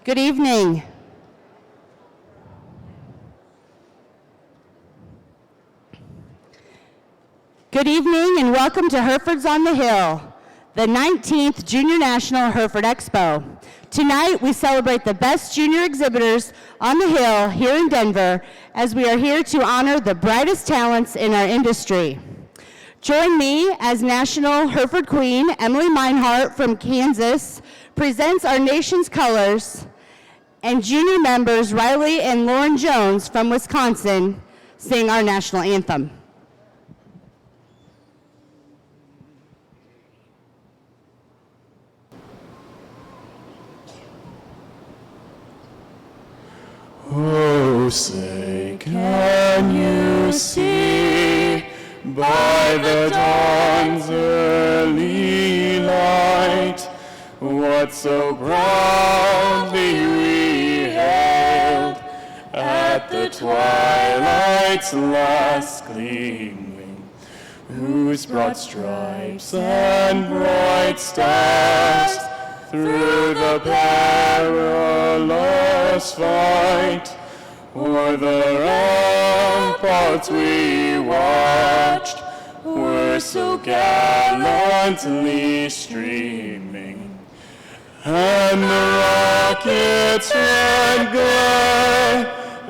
Good evening. Good evening and welcome to Herefords on the Hill, the 19th Junior National Hereford Expo. Tonight we celebrate the best junior exhibitors on the Hill here in Denver as we are here to honor the brightest talents in our industry. Join me as National Hereford Queen Emily Meinhardt from Kansas presents our nation's colors, and junior members Riley and Lauren Jones from Wisconsin sing our national anthem. Oh, say, can you see by the dawn's early light what so proudly we hailed at the twilight's last gleaming, whose broad stripes and bright stars through the perilous fight o'er the ramparts we watched were so gallantly streaming, and the rockets' red glare,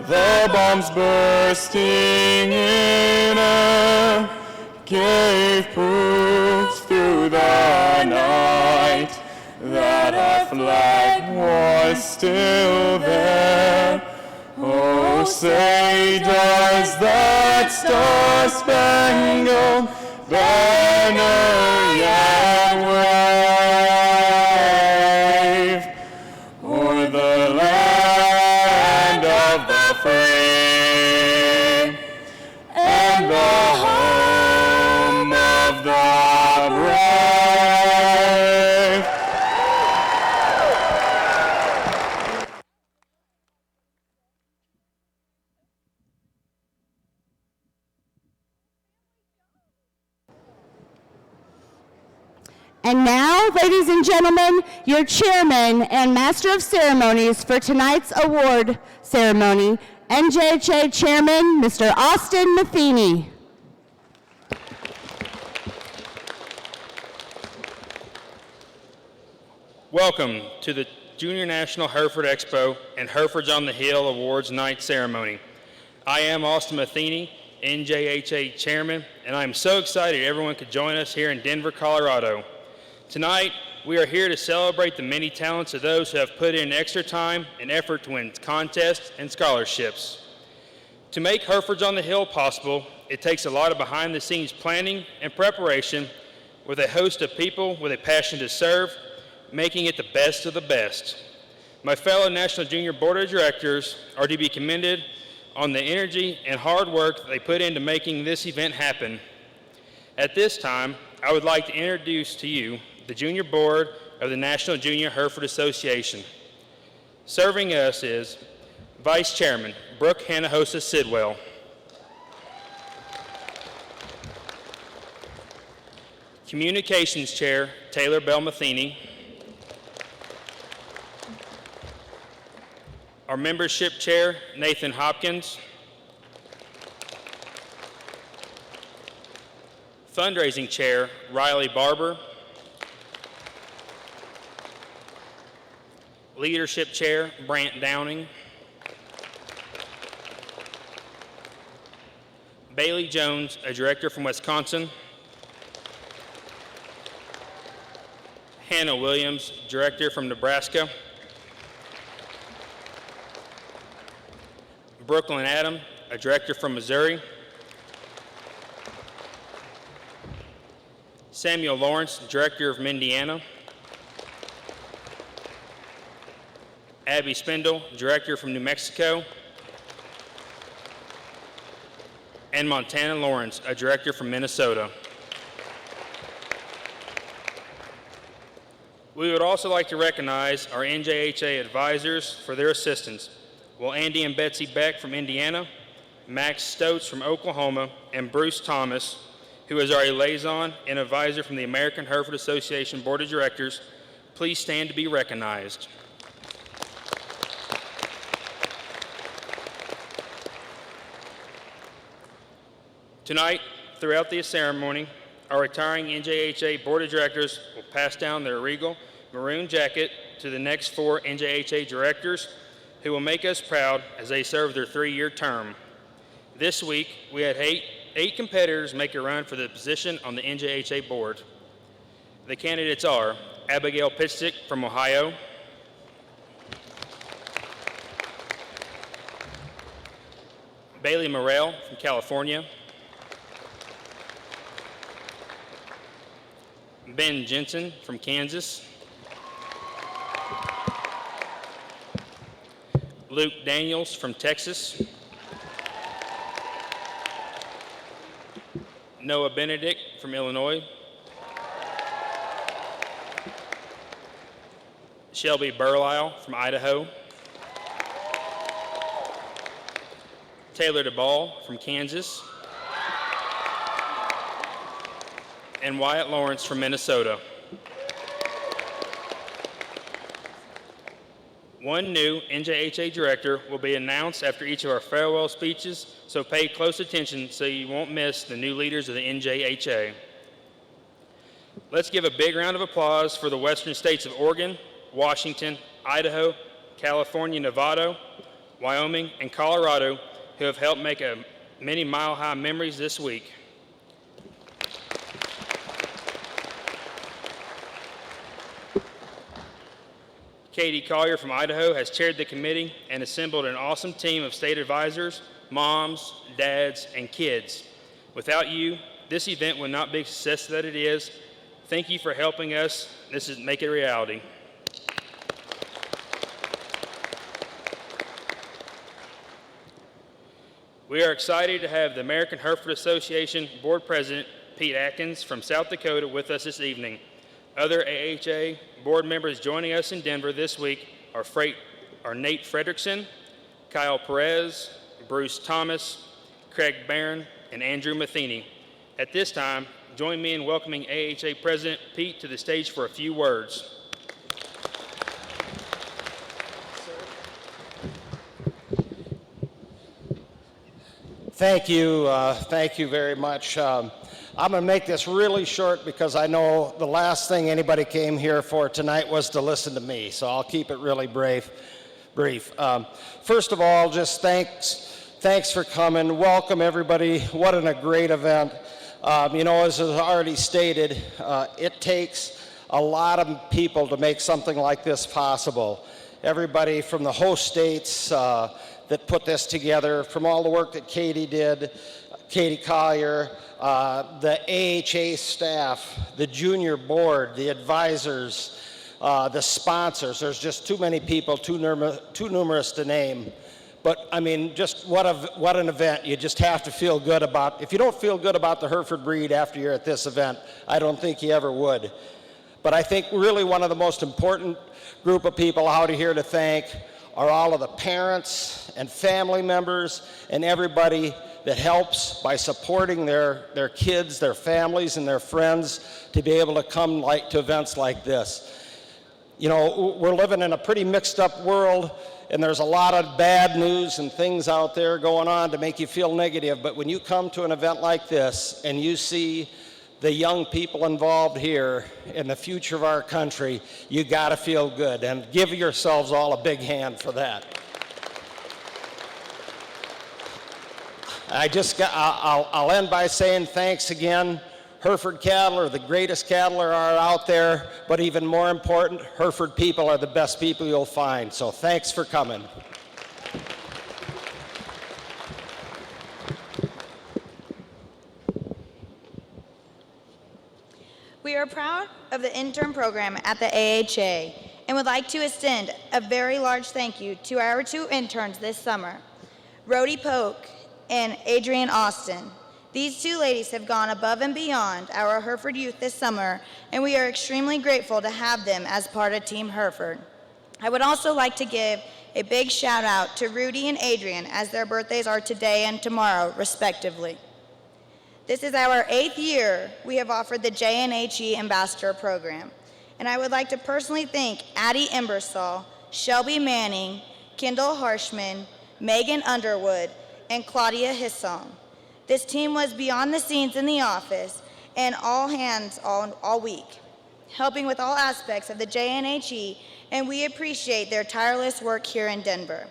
the bombs bursting in air, gave proof through the night that our flag was still there. Oh, say, does that star-spangled banner yet wave o'er the land of the free and the home of the brave? And now, ladies and gentlemen, your chairman and master of ceremonies for tonight's award ceremony, NJHA Chairman, Mr. Austin Matheny. Welcome to the Junior National Hereford Expo and Herefords on the Hill Awards Night Ceremony. I am Austin Matheny, NJHA Chairman, and I'm so excited everyone could join us here in Denver, Colorado. Tonight, we are here to celebrate the many talents of those who have put in extra time and effort to win contests and scholarships. To make Herefords on the Hill possible, it takes a lot of behind-the-scenes planning and preparation with a host of people with a passion to serve, making it the best of the best. My fellow National Junior Board of Directors are to be commended on the energy and hard work they put into making this event happen. At this time, I would like to introduce to you the Junior Board of the National Junior Hereford Association. Serving us is Vice Chairman Brooke Hanahosa Sidwell, Communications Chair Taylor Bell Matheny, our Membership Chair Nathan Hopkins, Fundraising Chair Riley Barber, Leadership Chair Brant Downing, Bailey Jones, a director from Wisconsin, Hannah Williams, director from Nebraska, Brooklyn Adam, a director from Missouri, Samuel Lawrence, director of Indiana, Abby Spindle, director from New Mexico, and Montana Lawrence, a director from Minnesota. We would also like to recognize our NJHA advisors for their assistance. Will Andy and Betsy Beck from Indiana, Max Stotz from Oklahoma, and Bruce Thomas, who is our liaison and advisor from the American Hereford Association Board of Directors, please stand to be recognized. Tonight, throughout the ceremony, our retiring NJHA Board of Directors will pass down their regal maroon jacket to the next 4 NJHA directors who will make us proud as they serve their 3-year term. This week, we had eight competitors make a run for the position on the NJHA board. The candidates are Abigail Pitstick from Ohio, Bailey Morrell from California, Ben Jensen from Kansas, Luke Daniels from Texas, Noah Benedict from Illinois, Shelby Burlisle from Idaho, Taylor DeBall from Kansas, and Wyatt Lawrence from Minnesota. One new NJHA director will be announced after each of our farewell speeches, so pay close attention so you won't miss the new leaders of the NJHA. Let's give a big round of applause for the western states of Oregon, Washington, Idaho, California, Nevada, Wyoming, and Colorado who have helped make many mile-high memories this week. Katie Collier from Idaho has chaired the committee and assembled an awesome team of state advisors, moms, dads, and kids. Without you, this event would not be the success that it is. Thank you for helping us. Make it a reality. We are excited to have the American Hereford Association Board President, Pete Atkins from South Dakota with us this evening. Other AHA board members joining us in Denver this week are Nate Fredrickson, Kyle Perez, Bruce Thomas, Craig Barron, and Andrew Matheny. At this time, join me in welcoming AHA President Pete to the stage for a few words. Thank you very much. I'm going to make this really short because I know the last thing anybody came here for tonight was to listen to me, so I'll keep it really brief. First of all, just thanks for coming. Welcome everybody. What a great event. As is already stated, it takes a lot of people to make something like this possible. Everybody from the host states that put this together, from all the work that Katie did, Katie Collier, the AHA staff, the junior board, the advisors, the sponsors. There's just too many people, too numerous to name. But I mean, just what an event. You just have to feel good about. If you don't feel good about the Hereford breed after you're at this event, I don't think you ever would. But I think really one of the most important group of people out here to thank are all of the parents and family members and everybody that helps by supporting their kids, their families, and their friends to be able to come to events like this. We're living in a pretty mixed up world, and there's a lot of bad news and things out there going on to make you feel negative, but when you come to an event like this and you see the young people involved here in the future of our country, you gotta feel good, and give yourselves all a big hand for that. I'll end by saying thanks again. Hereford cattle are the greatest cattle there are out there, but even more important, Hereford people are the best people you'll find. So thanks for coming. We are proud of the intern program at the AHA and would like to extend a very large thank you to our 2 interns this summer, Rhodey Polk and Adrienne Austin. These 2 ladies have gone above and beyond our Hereford youth this summer, and we are extremely grateful to have them as part of Team Hereford. I would also like to give a big shout out to Rudy and Adrienne, as their birthdays are today and tomorrow, respectively. This is our 8th year we have offered the JNHE Ambassador Program, and I would like to personally thank Addie Embersall, Shelby Manning, Kendall Harshman, Megan Underwood, and Claudia Hissong. This team was beyond the scenes in the office and all hands all week, helping with all aspects of the JNHE, and we appreciate their tireless work here in Denver.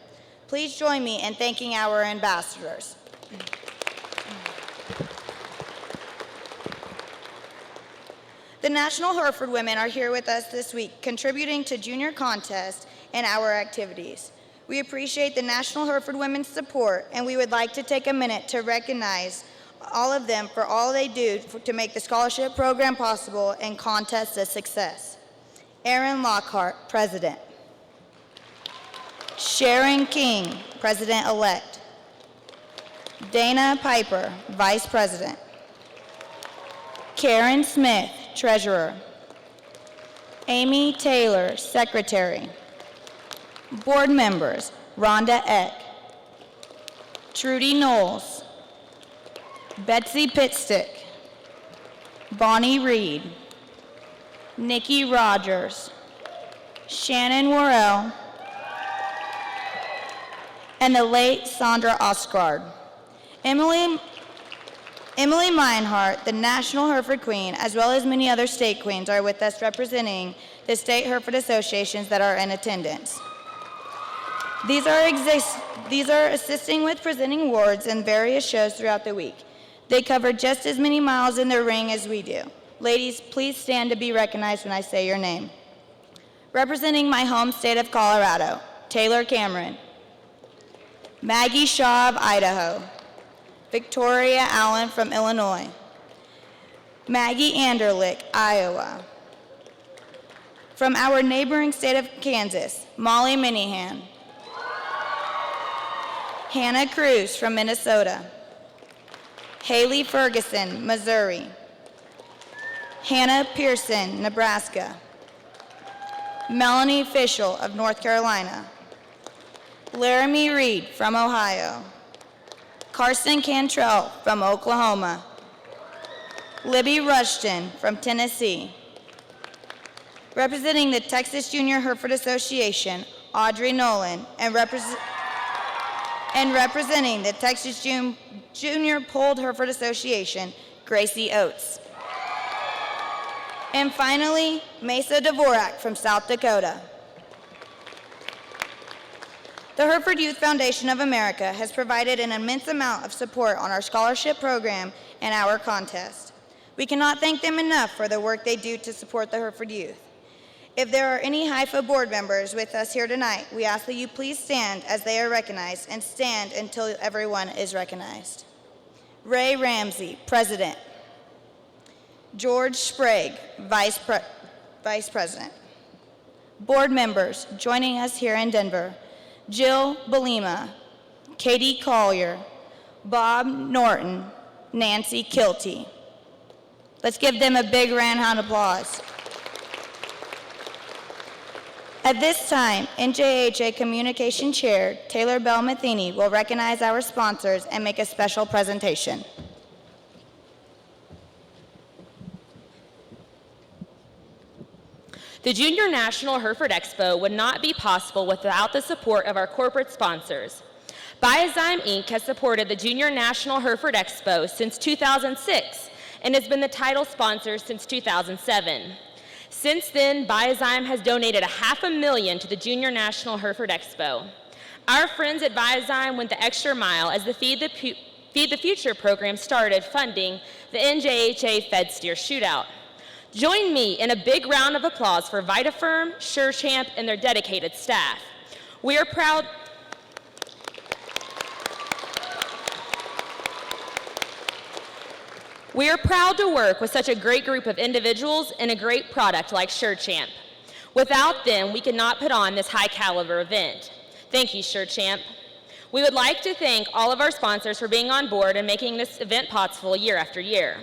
Please join me in thanking our ambassadors. The National Hereford Women are here with us this week, contributing to junior contest and our activities. We appreciate the National Hereford Women's support, and we would like to take a minute to recognize all of them for all they do to make the scholarship program possible and contest a success. Erin Lockhart, President. Sharon King, President-elect. Dana Piper, Vice President. Karen Smith, Treasurer. Amy Taylor, Secretary. Board members, Rhonda Eck. Trudy Knowles. Betsy Pitstick. Bonnie Reed. Nikki Rogers. Shannon Worrell. And the late Sandra Osgard. Emily Meinhardt, the National Hereford Queen, as well as many other state queens, are with us representing the state Hereford associations that are in attendance. These are assisting with presenting awards and various shows throughout the week. They cover just as many miles in the ring as we do. Ladies, please stand to be recognized when I say your name. Representing my home state of Colorado, Taylor Cameron. Maggie Shaw of Idaho. Victoria Allen from Illinois. Maggie Anderlich, Iowa. From our neighboring state of Kansas, Molly Minihan. Hannah Cruz from Minnesota. Haley Ferguson, Missouri. Hannah Pearson, Nebraska. Melanie Fischel of North Carolina. Laramie Reed from Ohio. Carson Cantrell from Oklahoma. Libby Rushton from Tennessee. Representing the Texas Junior Hereford Association, Audrey Nolan, and representing the Texas Junior Polled Hereford Association, Gracie Oates. And finally, Mesa Dvorak from South Dakota. The Hereford Youth Foundation of America has provided an immense amount of support on our scholarship program and our contest. We cannot thank them enough for the work they do to support the Hereford youth. If there are any HIFA board members with us here tonight, we ask that you please stand as they are recognized and stand until everyone is recognized. Ray Ramsey, President. George Sprague, Vice President. Board members joining us here in Denver, Jill Belima, Katie Collier, Bob Norton, Nancy Kilty. Let's give them a big round of applause. At this time, NJHA Communication Chair Taylor Bell Matheny will recognize our sponsors and make a special presentation. The Junior National Hereford Expo would not be possible without the support of our corporate sponsors. Biozyme Inc. has supported the Junior National Hereford Expo since 2006 and has been the title sponsor since 2007. Since then, Biozyme has donated $500,000 to the Junior National Hereford Expo. Our friends at Biozyme went the extra mile as the Feed the Future program started funding the NJHA Fed Steer Shootout. Join me in a big round of applause for VitaFirm, SureChamp, and their dedicated staff. We are proud to work with such a great group of individuals and a great product like SureChamp. Without them, we could not put on this high caliber event. Thank you, SureChamp. We would like to thank all of our sponsors for being on board and making this event possible year after year.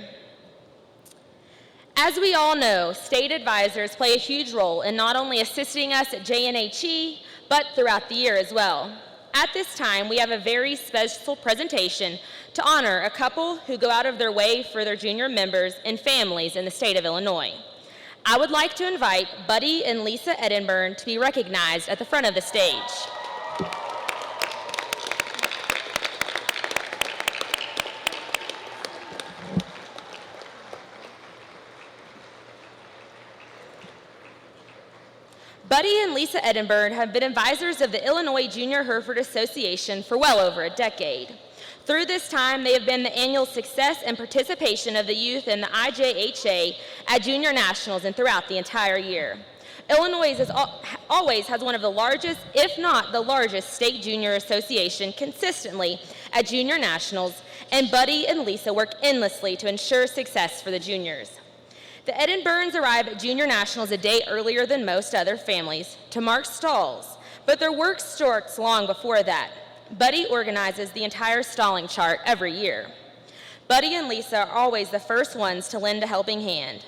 As we all know, state advisors play a huge role in not only assisting us at JNHE, but throughout the year as well. At this time, we have a very special presentation to honor a couple who go out of their way for their junior members and families in the state of Illinois. I would like to invite Buddy and Lisa Edinburgh to be recognized at the front of the stage. Buddy and Lisa Edinburgh have been advisors of the Illinois Junior Hereford Association for well over a decade. Through this time, they have been the annual success and participation of the youth in the IJHA at Junior Nationals and throughout the entire year. Illinois always has one of the largest, if not the largest, state junior association consistently at Junior Nationals, and Buddy and Lisa work endlessly to ensure success for the juniors. The Edinburghs arrive at Junior Nationals a day earlier than most other families to mark stalls, but their work starts long before that. Buddy organizes the entire stalling chart every year. Buddy and Lisa are always the first ones to lend a helping hand.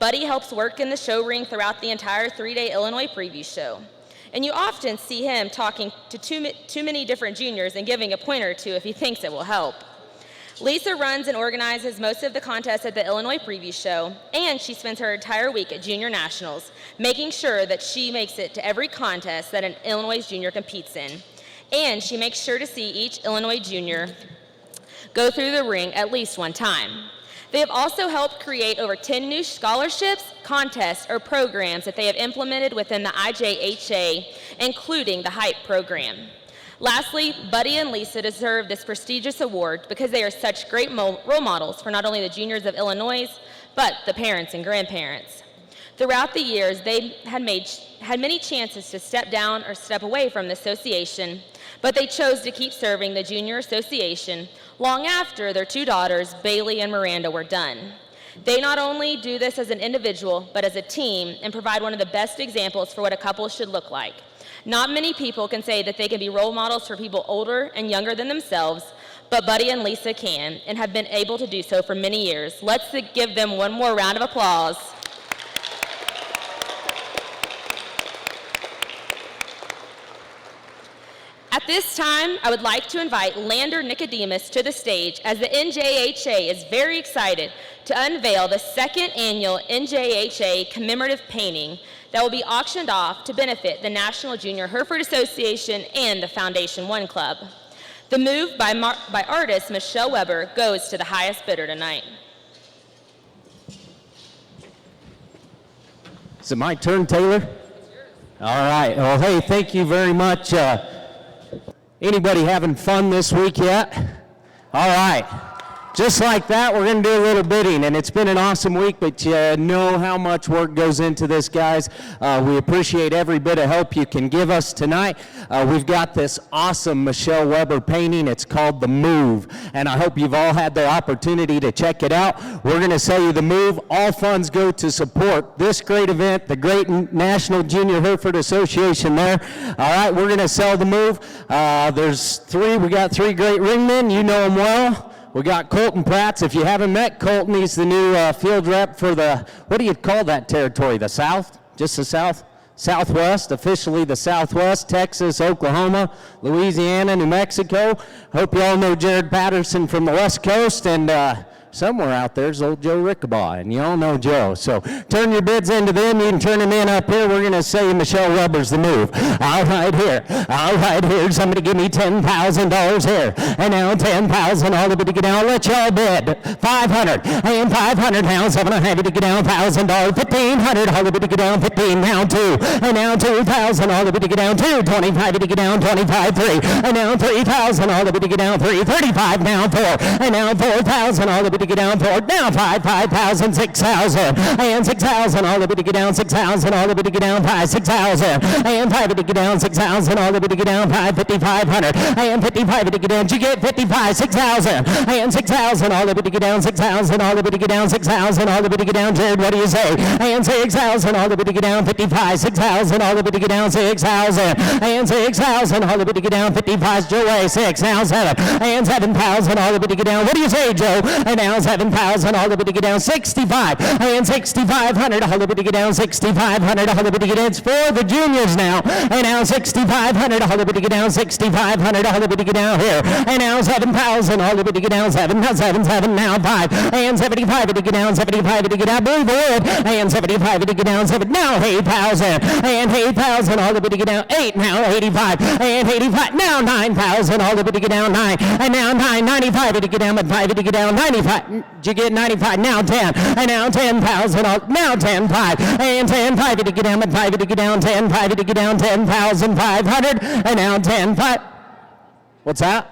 Buddy helps work in the show ring throughout the entire 3-day Illinois preview show. And you often see him talking to too many different juniors and giving a pointer or two if he thinks it will help. Lisa runs and organizes most of the contests at the Illinois preview show, and she spends her entire week at Junior Nationals, making sure that she makes it to every contest that an Illinois junior competes in. And she makes sure to see each Illinois junior go through the ring at least one time. They have also helped create over 10 new scholarships, contests, or programs that they have implemented within the IJHA, including the HYPE program. Lastly, Buddy and Lisa deserve this prestigious award because they are such great role models for not only the juniors of Illinois, but the parents and grandparents. Throughout the years, they had many chances to step down or step away from the association, but they chose to keep serving the Junior Association long after their 2 daughters, Bailey and Miranda, were done. They not only do this as an individual, but as a team, and provide one of the best examples for what a couple should look like. Not many people can say that they can be role models for people older and younger than themselves, but Buddy and Lisa can, and have been able to do so for many years. Let's give them one more round of applause. At this time, I would like to invite Lander Nicodemus to the stage as the NJHA is very excited to unveil the 2nd annual NJHA commemorative painting that will be auctioned off to benefit the National Junior Hereford Association and the Foundation One Club. The move by artist Michelle Weber goes to the highest bidder tonight. Is it my turn, Taylor? All right. Well, hey, thank you very much. Anybody having fun this week yet? All right. Just like that, we're going to do a little bidding, and it's been an awesome week, but you know how much work goes into this, guys. We appreciate every bit of help you can give us tonight. We've got this awesome Michelle Weber painting. It's called The Move, and I hope you've all had the opportunity to check it out. We're going to sell you The Move. All funds go to support this great event, the great National Junior Hereford Association there. All right, we're going to sell The Move. We got 3 great ringmen. You know them well. We got Colton Pratz. If you haven't met Colton, he's the new field rep for the, what do you call that territory? The South? Just the South? Southwest, officially the Southwest, Texas, Oklahoma, Louisiana, New Mexico. Hope you all know Jared Patterson from the West Coast, and somewhere out there's old Joe Rickabaugh, and you all know Joe. So turn your bids into them. You can turn them in up here. We're going to say Michelle Weber's The Move. All right here. All right here. Somebody give me $10,000 here. And now 10,000. All the bid to get down. Let y'all bid. 500. And 500 now. 700 to get down. $1,000. 1,500. All the bid to get down. 15 now 2. And now 2,000. All the bid to get down. 2. 25 to get down. 25 3. And now 3,000. All the bid to get down. 3. 35 now 4. And now 4,000. All the bid to get down 4. Now 5,000. 6,000. And 6,000. All the bid to get down. 6,000. All the bid to get down. 5. 6,000. And 5 to get down. 6,000. All the bid to get down. 5. 5,500. And 55 to get down. Did you get 55? 6,000. And 6,000. All the bid to get down. 6,000. All the bid to get down. 6,000. All the bid to get down. Jared, what do you say? And 6,000. All the bid to get down. 55. 6,000. All the bid to get down. 6,000. And 6,000. All the bid to get down. 55. Joe A. 6. Now 7. And 7,000. All the bid to get down. What do you say, Joe? And now 7,000. All the bid to get down. 65. And 6,500. All the bid to get down. 6,500. All the bid to get down. It's for the juniors now. And now 6,500. All the bid to get down. 6,500. All the bid to get down here. And now 7,000. All the bid to get down. 7. Now 7. 7. Now 5. And 75 to get down. 75 to get down. Believe it. And 75 to get down. 7. Now 8,000. And 8,000. All the bid to get down. 8. Now 85. And 85. Now 9,000. All the bid to get down. 9. And now 9. 95 to get down. But 5 to get down. 95 95. Did you get 95? Now 10. And now 10,000. Now 10, 5. And 10, 5. Did you get down? 5. Did you get down? 10, 5. Did you get down? 10,500. And now 10, 5. What's that?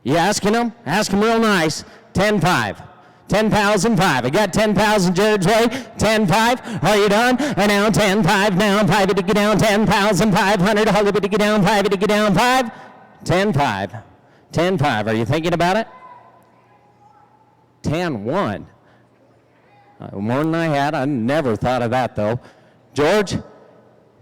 You asking them? Ask them real nice. 10, 5. 10,005. I got 10,000 Jared's way. 10,5. Are you done? And now 10,5. Now 5. Did you get down? 10,500. Holly, did you get down? 5. Did you get down? 5. 10,5. 10,5. Are you thinking about it? 10,1. More than I had. I never thought of that, though. George,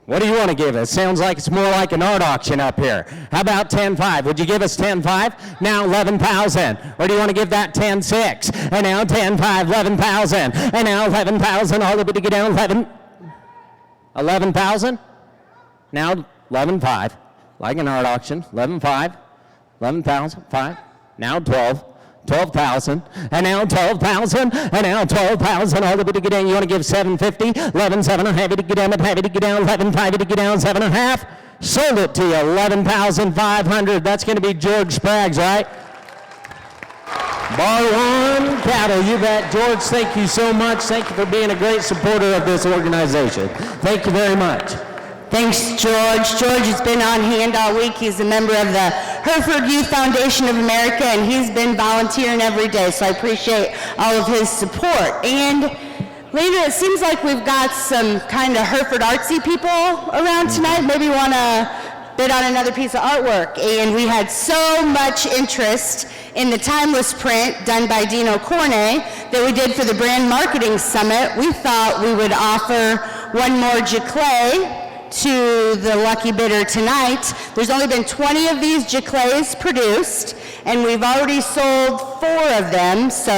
what do you want to give us? Sounds like it's more like an art auction up here. How about 10,5? Would you give us 10,5? Now 11,000. Or do you want to give that 10,6? And now 10,5, 11,000. And now 11,000. All the way to get down 11,000? Now 11,5. Like an art auction. 11,5. 11,000. 5. Now 12. 12,000, and now 12,000, and now 12,000, all the way to get down. You want to give 750, 11,700, heavy to get down, heavy to get down, 11,500 to get down, 7.5. Sold it to you, 11,500. That's going to be George Spraggs, right? Bar One Cattle, you bet. George, thank you so much. Thank you for being a great supporter of this organization. Thank you very much. Thanks, George. George has been on hand all week. He's a member of the Hereford Youth Foundation of America, and he's been volunteering every day, so I appreciate all of his support. And later, it seems like we've got some kind of Hereford artsy people around tonight. Maybe you want to bid on another piece of artwork. And we had so much interest in the timeless print done by Dino Cornet that we did for the Brand Marketing Summit. We thought we would offer one more Jaclay to the lucky bidder tonight. There's only been 20 of these Jaclays produced, and we've already sold 4 of them, so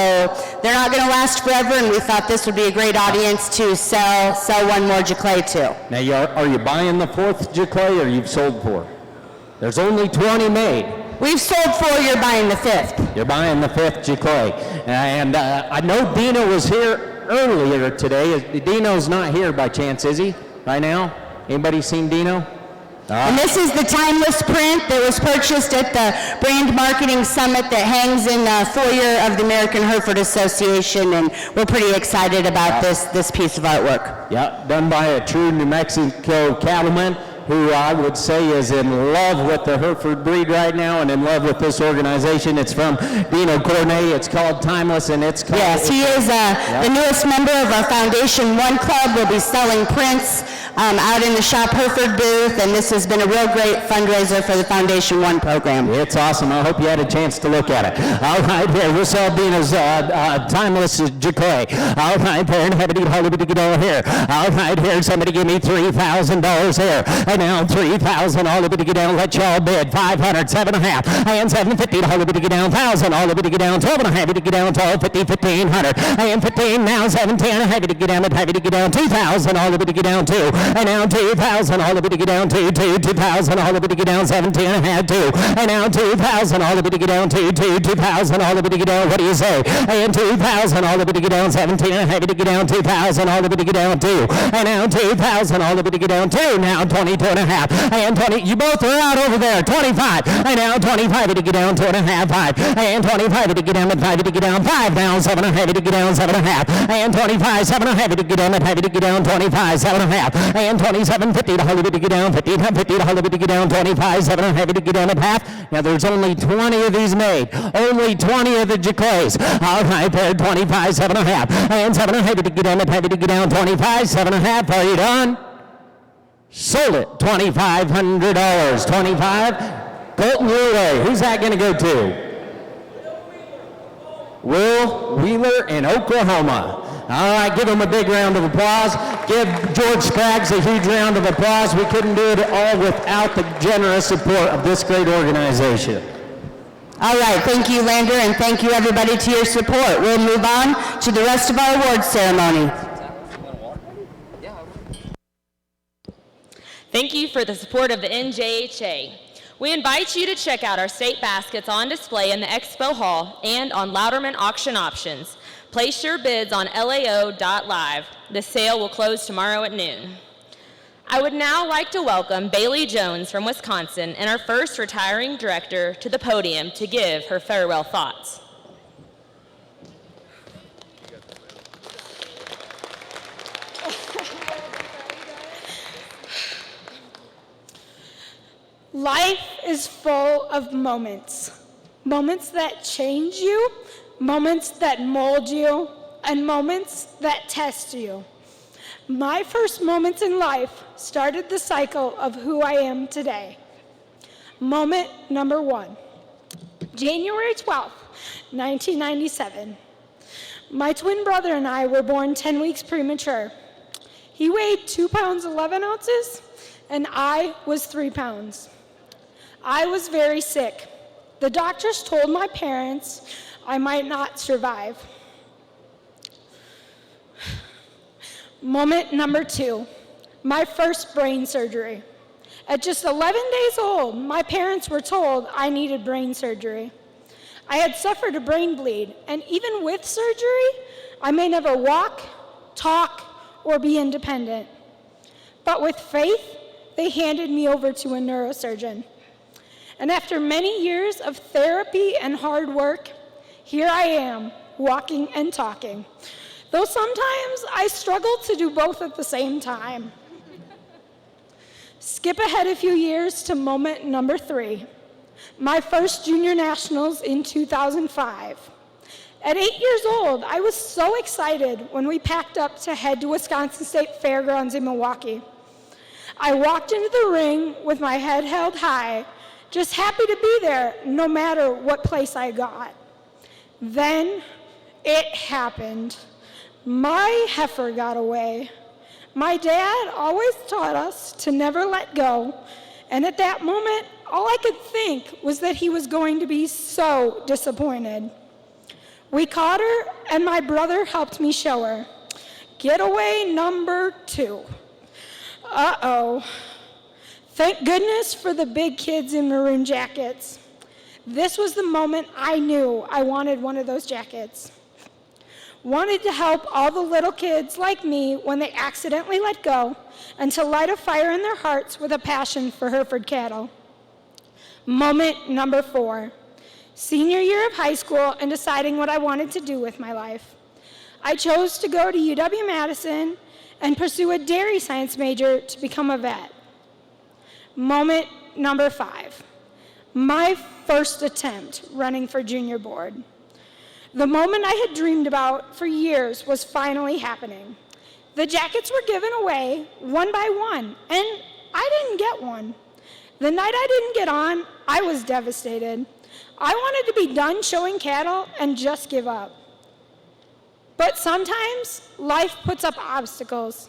they're not going to last forever, and we thought this would be a great audience to sell one more Jaclay to. Now, are you buying the 4th Jaclay, or you've sold 4? There's only 20 made. We've sold 4, you're buying the 5th. You're buying the 5th Jaclay. And I know Dino was here earlier today. Dino's not here by chance, is he, right now? Anybody seen Dino? And this is the timeless print that was purchased at the Brand Marketing Summit that hangs in the foyer of the American Hereford Association, and we're pretty excited about this piece of artwork. Yeah, done by a true New Mexico cattleman who I would say is in love with the Hereford breed right now and in love with this organization. It's from Dino Cornet. It's called Timeless, and it's called... Yes, he is the newest member of our Foundation One Club. We'll be selling prints out in the Shop Hereford booth, and this has been a real great fundraiser for the Foundation One program. It's awesome. I hope you had a chance to look at it. All right, here, we'll sell Dino's Timeless Jaclay. All right, there, and have it Hollywood to get over here. All right, here, somebody give me $3,000 here. And now 3,000, all the way to get down, let y'all bid. 500, 7.5, and 750, all the way to get down, 1,000, all the way to get down, 12.5 to get down, 1250, 1,500, and 15, now 17, heavy to get down, heavy to get down, 2,000, all the way to get down, 2, and now 2,000, all the way to get down, 2,000, all the way to get down, 17 and a half, 2, and now 2,000, all the way to get down, 2,000, all the way to get down, what do you say? And 2,000, all the way to get down, 17 and a half to get down, 2,000, all the way to get down, 2, and now 2,000, all the way to get down, 2, now 22 and a half, and 20, you both are out over there, 25, and now 25 to get down, 2 and a half, 5, and 25 to get down, 5 to get down, 5, now 7 and a half to get down, 7 and a half, and 25, 7 and a half to get down, 5 to get down, 25, 7 and a half, and 27, 50 to Hollywood to get down, 50 to Hollywood to get down, 25, 7 and a half to get down at half. Now there's only 20 of these made, only 20 of the Jaclays. All right, there, 25, 7 and a half, and 7 and a half to get down, 5 to get down, 25, 7 and a half, are you done? Sold it, $2,500. 25, Colton Ruray. Who's that going to go to? Will Wheeler in Oklahoma. All right, give him a big round of applause. Give George Spraggs a huge round of applause. We couldn't do it all without the generous support of this great organization. All right, thank you, Lander, and thank you, everybody, to your support. We'll move on to the rest of our awards ceremony. Thank you for the support of the NJHA. We invite you to check out our state baskets on display in the Expo Hall and on Louderman Auction Options. Place your bids on lao.live. The sale will close tomorrow at noon. I would now like to welcome Bailey Jones from Wisconsin and our first retiring director to the podium to give her farewell thoughts. Life is full of moments. Moments that change you, moments that mold you, and moments that test you. My first moments in life started the cycle of who I am today. Moment number 1, January 12th, 1997. My twin brother and I were born 10 weeks premature. He weighed 2 pounds 11 ounces, and I was 3 pounds. I was very sick. The doctors told my parents I might not survive. Moment number 2, my first brain surgery. At just 11 days old, my parents were told I needed brain surgery. I had suffered a brain bleed, and even with surgery, I may never walk, talk, or be independent. But with faith, they handed me over to a neurosurgeon. And after many years of therapy and hard work, here I am, walking and talking. Though sometimes I struggle to do both at the same time. Skip ahead a few years to moment number 3, my first junior nationals in 2005. At 8 years old, I was so excited when we packed up to head to Wisconsin State Fairgrounds in Milwaukee. I walked into the ring with my head held high, just happy to be there no matter what place I got. Then it happened. My heifer got away. My dad always taught us to never let go, and at that moment, all I could think was that he was going to be so disappointed. We caught her, and my brother helped me show her. Getaway number 2. Uh-oh. Thank goodness for the big kids in maroon jackets. This was the moment I knew I wanted one of those jackets. Wanted to help all the little kids like me when they accidentally let go, and to light a fire in their hearts with a passion for Hereford cattle. Moment number 4, senior year of high school and deciding what I wanted to do with my life. I chose to go to UW-Madison and pursue a dairy science major to become a vet. Moment number 5, my first attempt running for junior board. The moment I had dreamed about for years was finally happening. The jackets were given away one by one, and I didn't get one. The night I didn't get on, I was devastated. I wanted to be done showing cattle and just give up. But sometimes life puts up obstacles.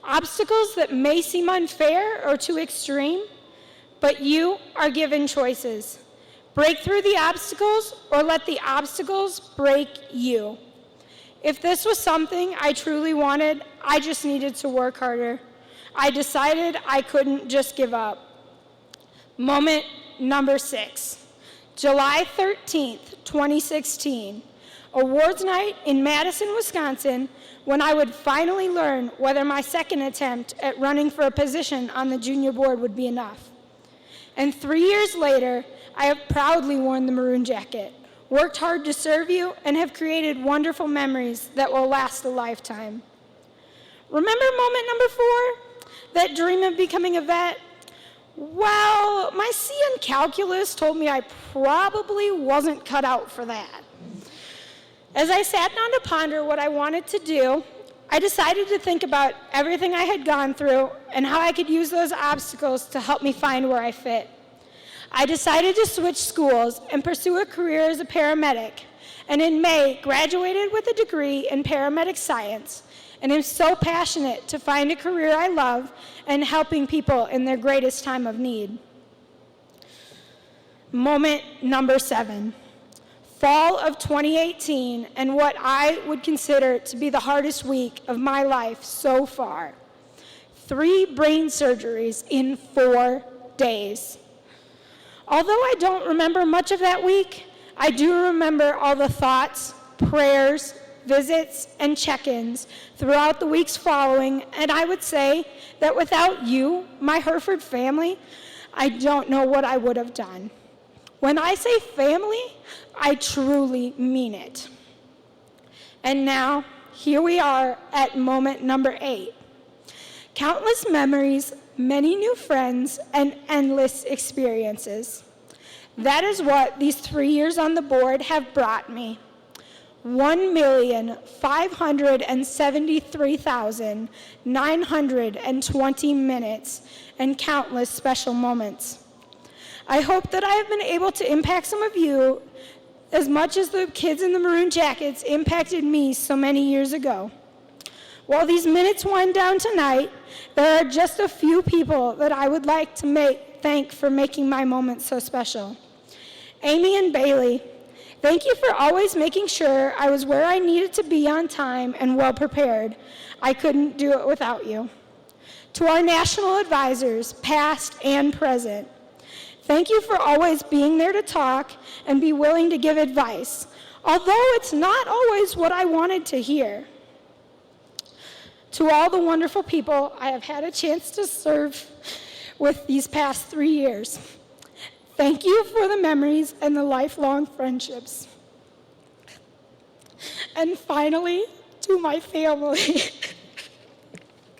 Obstacles that may seem unfair or too extreme, but you are given choices. Break through the obstacles or let the obstacles break you. If this was something I truly wanted, I just needed to work harder. I decided I couldn't just give up. Moment number 6, July 13th, 2016, awards night in Madison, Wisconsin, when I would finally learn whether my second attempt at running for a position on the junior board would be enough. And 3 years later, I have proudly worn the maroon jacket, worked hard to serve you, and have created wonderful memories that will last a lifetime. Remember moment number 4, that dream of becoming a vet? Well, my C in calculus told me I probably wasn't cut out for that. As I sat down to ponder what I wanted to do, I decided to think about everything I had gone through and how I could use those obstacles to help me find where I fit. I decided to switch schools and pursue a career as a paramedic, and in May, graduated with a degree in paramedic science, and am so passionate to find a career I love and helping people in their greatest time of need. Moment number 7, fall of 2018, and what I would consider to be the hardest week of my life so far. 3 brain surgeries in 4 days. Although I don't remember much of that week, I do remember all the thoughts, prayers, visits, and check-ins throughout the weeks following, and I would say that without you, my Hereford family, I don't know what I would have done. When I say family, I truly mean it. And now, here we are at moment number 8. Countless memories, many new friends, and endless experiences. That is what these 3 years on the board have brought me. 1,573,920 minutes and countless special moments. I hope that I have been able to impact some of you as much as the kids in the maroon jackets impacted me so many years ago. While these minutes wind down tonight, there are just a few people that I would like to thank for making my moment so special. Amy and Bailey, thank you for always making sure I was where I needed to be on time and well prepared. I couldn't do it without you. To our national advisors, past and present, thank you for always being there to talk and be willing to give advice, although it's not always what I wanted to hear. To all the wonderful people I have had a chance to serve with these past 3 years, thank you for the memories and the lifelong friendships. And finally, to my family.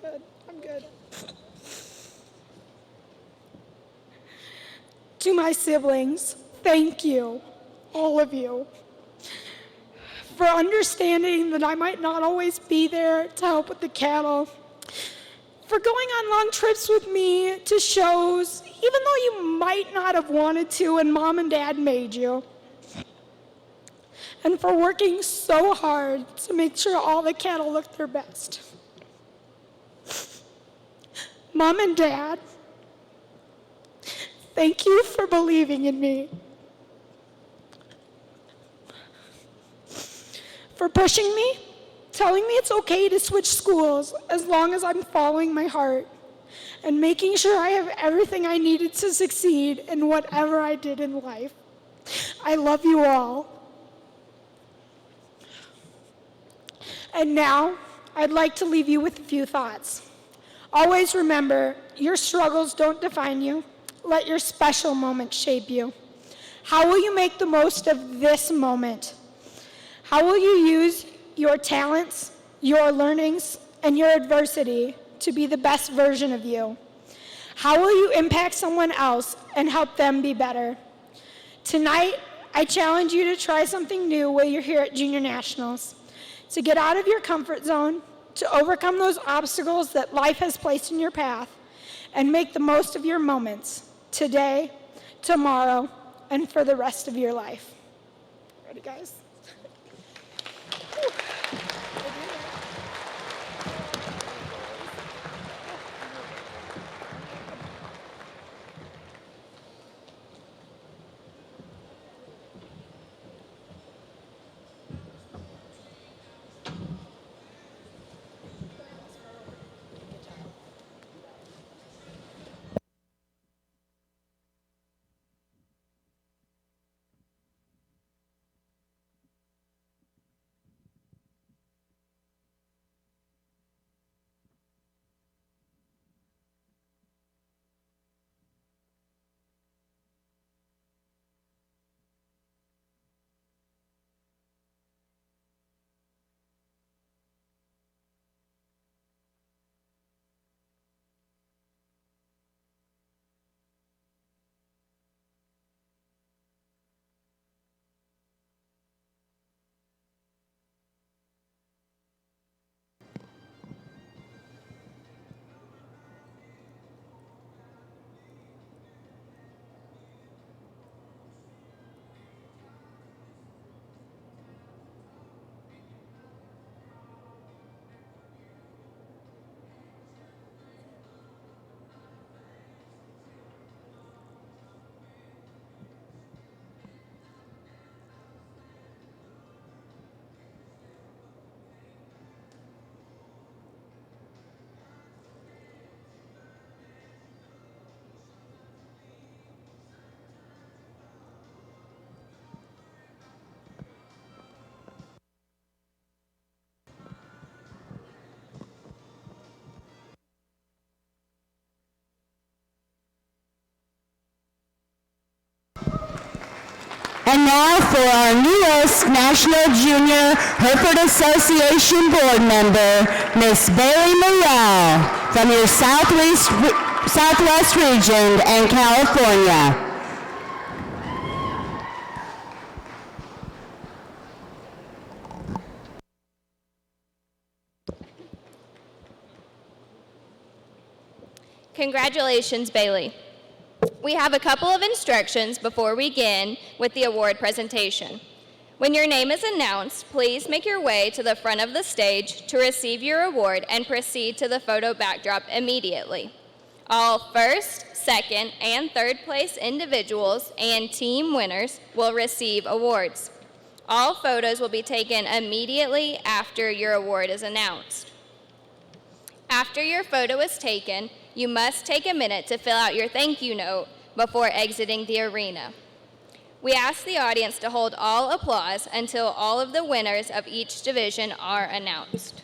Good, I'm good. To my siblings, thank you, all of you, for understanding that I might not always be there to help with the cattle, for going on long trips with me to shows, even though you might not have wanted to and Mom and Dad made you, and for working so hard to make sure all the cattle look their best. Mom and Dad, thank you for believing in me, for pushing me, telling me it's okay to switch schools as long as I'm following my heart, and making sure I have everything I needed to succeed in whatever I did in life. I love you all. And now, I'd like to leave you with a few thoughts. Always remember, your struggles don't define you. Let your special moment shape you. How will you make the most of this moment? How will you use your talents, your learnings, and your adversity to be the best version of you? How will you impact someone else and help them be better? Tonight, I challenge you to try something new while you're here at Junior Nationals, to get out of your comfort zone, to overcome those obstacles that life has placed in your path, and make the most of your moments today, tomorrow, and for the rest of your life. Ready, guys? And now for our newest National Junior Hereford Association board member, Miss Bailey Morrell. from your Southwest region and California. Congratulations, Bailey. We have a couple of instructions before we begin with the award presentation. When your name is announced, please make your way to the front of the stage to receive your award and proceed to the photo backdrop immediately. All first, second, and third place individuals and team winners will receive awards. All photos will be taken immediately after your award is announced. After your photo is taken, you must take a minute to fill out your thank you note before exiting the arena. We ask the audience to hold all applause until all of the winners of each division are announced.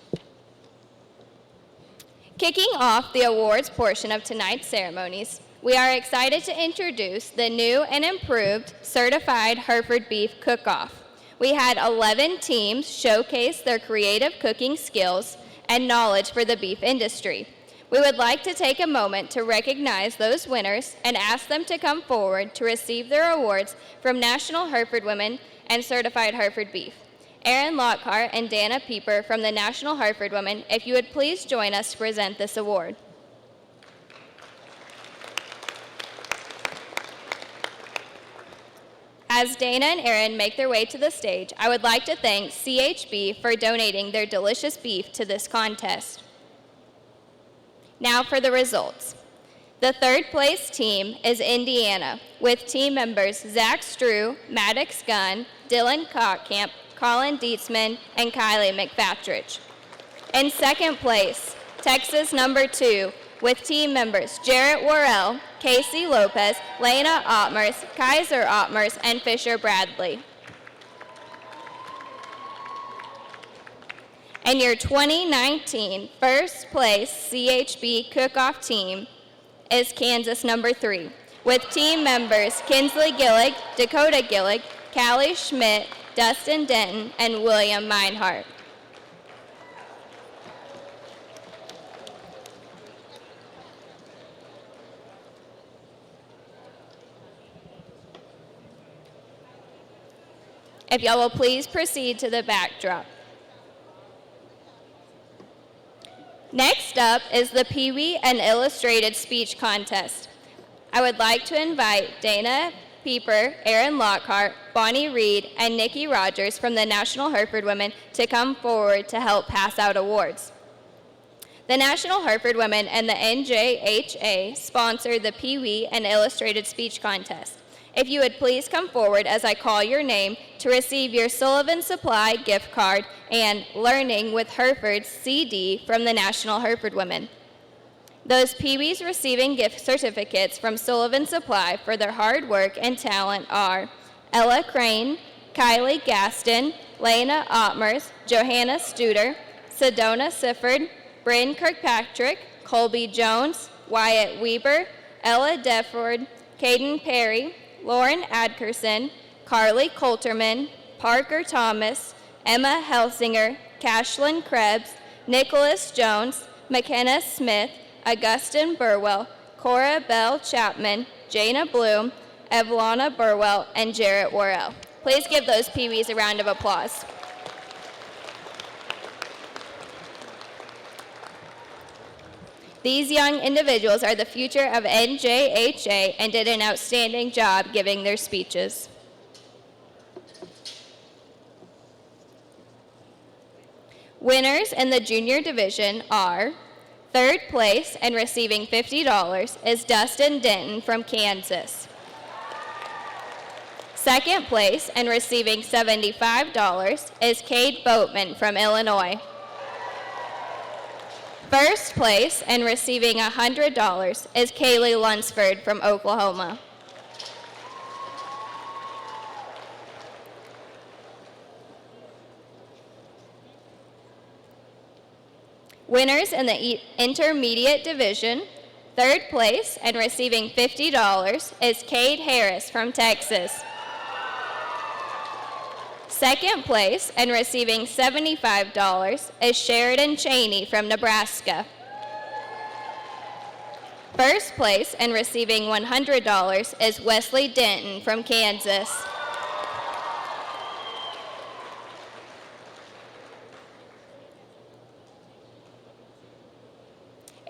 Kicking off the awards portion of tonight's ceremonies, we are excited to introduce the new and improved Certified Hereford Beef Cook-Off. We had 11 teams showcase their creative cooking skills and knowledge for the beef industry. We would like to take a moment to recognize those winners and ask them to come forward to receive their awards from National Hereford Women and Certified Hereford Beef. Erin Lockhart and Dana Pieper from the National Hereford Women, if you would please join us to present this award. As Dana and Erin make their way to the stage, I would like to thank CHB for donating their delicious beef to this contest. Now for the results. The third place team is Indiana, with team members Zach Strew, Maddox Gunn, Dylan Cockcamp, Colin Dietzman, and Kylie McFatridge. In second place, Texas number 2, with team members Jarrett Worrell, Casey Lopez, Lena Ottmers, Kaiser Ottmers, and Fisher Bradley. And your 2019 first place CHB cook-off team is Kansas number 3, with team members Kinsley Gillig, Dakota Gillig, Callie Schmidt, Dustin Denton, and William Meinhardt. If y'all will please proceed to the backdrop. Next up is the Pee Wee and Illustrated Speech Contest. I would like to invite Dana Pieper, Erin Lockhart, Bonnie Reed, and Nikki Rogers from the National Hereford Women to come forward to help pass out awards. The National Hereford Women and the NJHA sponsor the Pee Wee and Illustrated Speech Contest. If you would please come forward as I call your name to receive your Sullivan Supply gift card and Learning with Hereford CD from the National Hereford Women. Those Pee Wees receiving gift certificates from Sullivan Supply for their hard work and talent are Ella Crane, Kylie Gaston, Lena Ottmers, Johanna Studer, Sedona Sifford, Bryn Kirkpatrick, Colby Jones, Wyatt Weber, Ella Deford, Caden Perry, Lauren Adkerson, Carly Coulterman, Parker Thomas, Emma Helsinger, Cashlyn Krebs, Nicholas Jones, McKenna Smith, Augustin Burwell, Cora Bell Chapman, Jana Bloom, Evelana Burwell, and Jarrett Worrell. Please give those Pee Wees a round of applause. These young individuals are the future of NJHA and did an outstanding job giving their speeches. Winners in the junior division are, third place and receiving $50 is Dustin Denton from Kansas. Second place and receiving $75 is Cade Boatman from Illinois. First place and receiving $100 is Kaylee Lunsford from Oklahoma. Winners in the intermediate division, third place and receiving $50 is Cade Harris from Texas. Second place and receiving $75 is Sheridan Cheney from Nebraska. First place and receiving $100 is Wesley Denton from Kansas.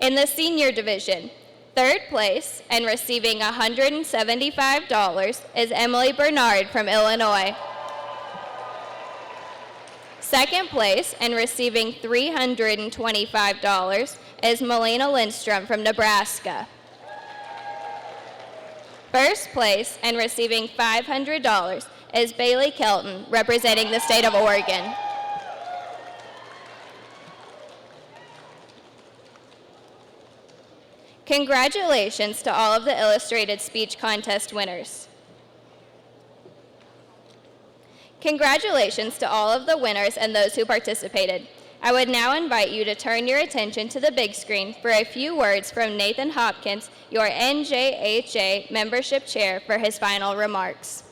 In the senior division, third place and receiving $175 is Emily Bernard from Illinois. Second place and receiving $325 is Melina Lindstrom from Nebraska. First place and receiving $500 is Bailey Kelton, representing the state of Oregon. Congratulations to all of the illustrated speech contest winners. Congratulations to all of the winners and those who participated. I would now invite you to turn your attention to the big screen for a few words from Nathan Hopkins, your NJHA membership chair, for his final remarks.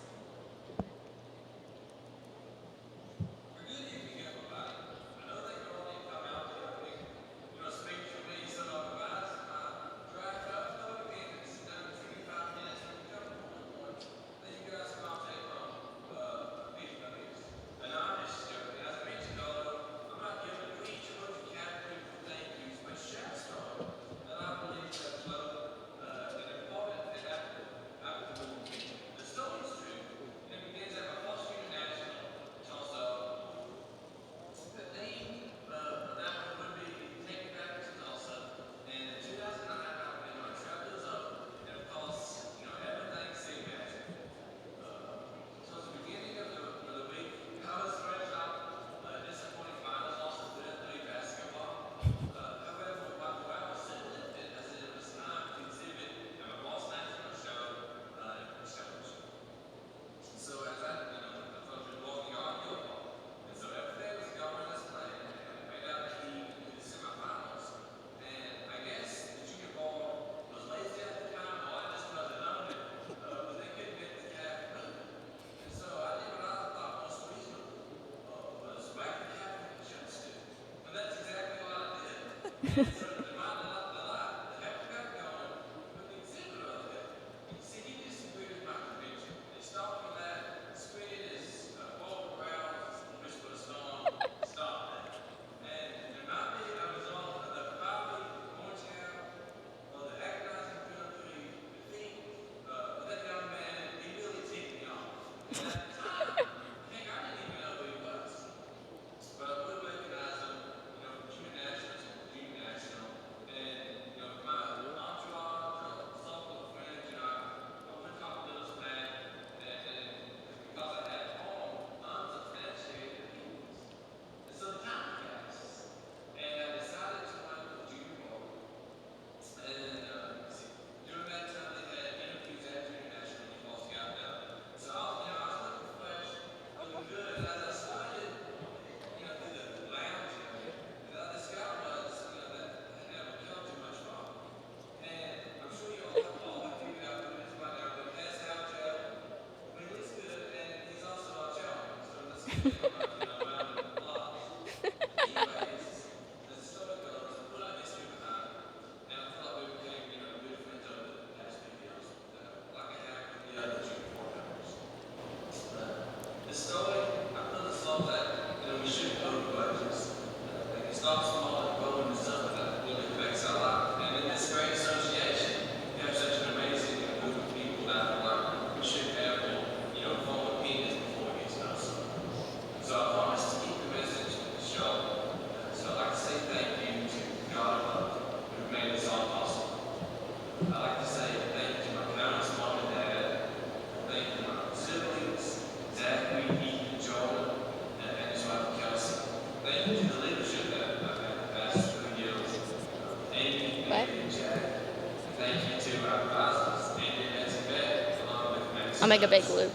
I'll make a big loop.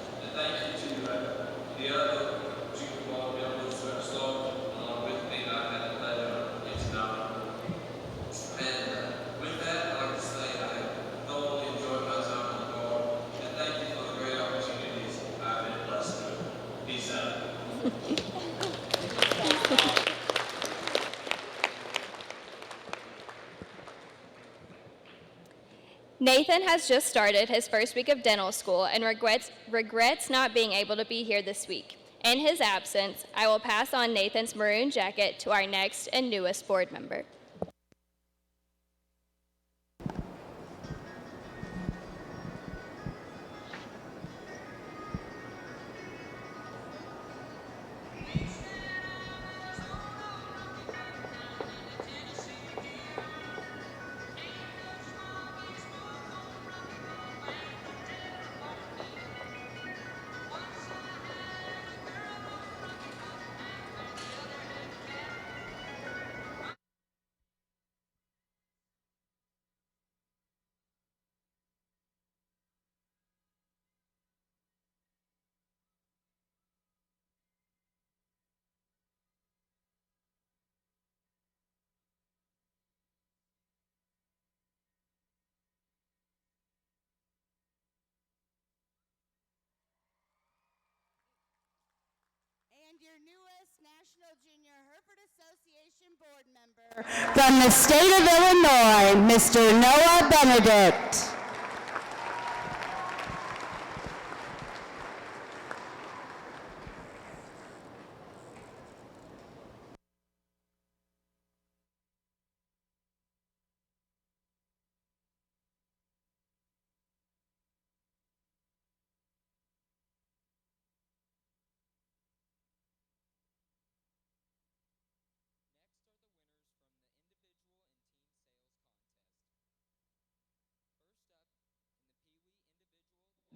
Nathan has just started his first week of dental school and regrets not being able to be here this week. In his absence, I will pass on Nathan's maroon jacket to our next and newest board member. And your newest National Junior Hereford Association board member from the state of Illinois, Mr. Noah Benedict.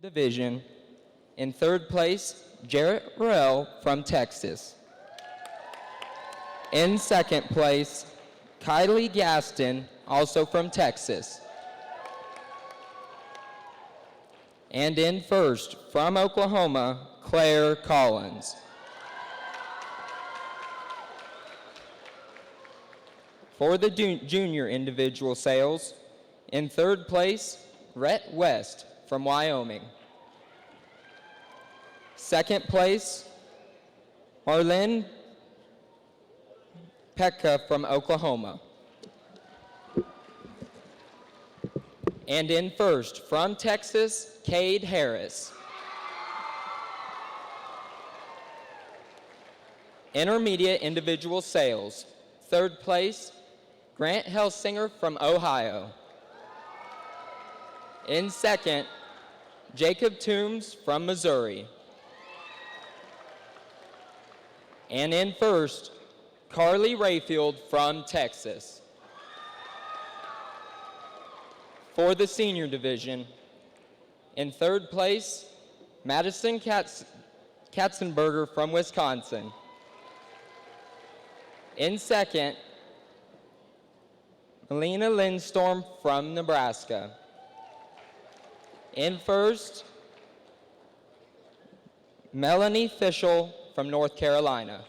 Division. In third place, Jarrett Burrell from Texas. In second place, Kylie Gaston, also from Texas. And in first, from Oklahoma, Claire Collins. For the junior individual sales, in third place, Rhett West from Wyoming. Second place, Marlene Pekka from Oklahoma. And in first, from Texas, Cade Harris. Intermediate individual sales, third place, Grant Helsinger from Ohio. In second, Jacob Toombs from Missouri. And in first, Carly Rayfield from Texas. For the senior division, in third place, Madison Katzenberger from Wisconsin. In second, Melina Lindstorm from Nebraska. In first, Melanie Fischel from North Carolina.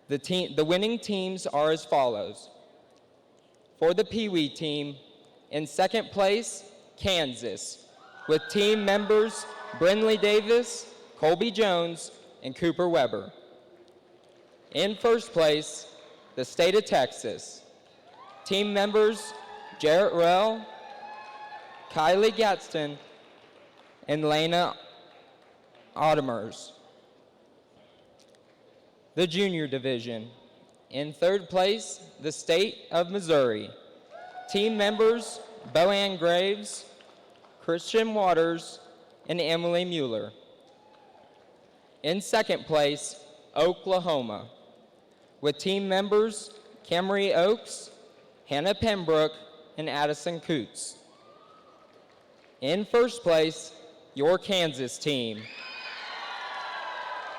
The winning teams are as follows. For the Pee Wee team, in second place, Kansas, with team members Brinley Davis, Colby Jones, and Cooper Weber. In first place, the state of Texas, team members Jarrett Rell, Kylie Gadsden, and Lena Audemers. The junior division, in third place, the state of Missouri, team members Boanne Graves, Christian Waters, and Emily Mueller. In second place, Oklahoma, with team members Camry Oakes, Hannah Pembroke, and Addison Coots. In first place, your Kansas team.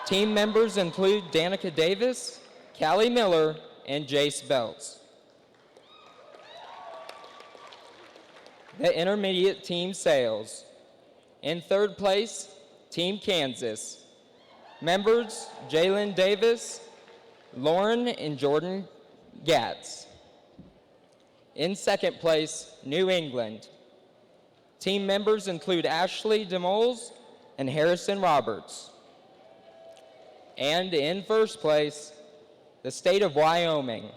Team members include Danica Davis, Callie Miller, and Jace Belts. The intermediate team sales. In third place, Team Kansas. Members Jalen Davis, Lauren and Jordan Gatz. In second place, New England. Team members include Ashley DeMoles and Harrison Roberts. And in first place, the state of Wyoming.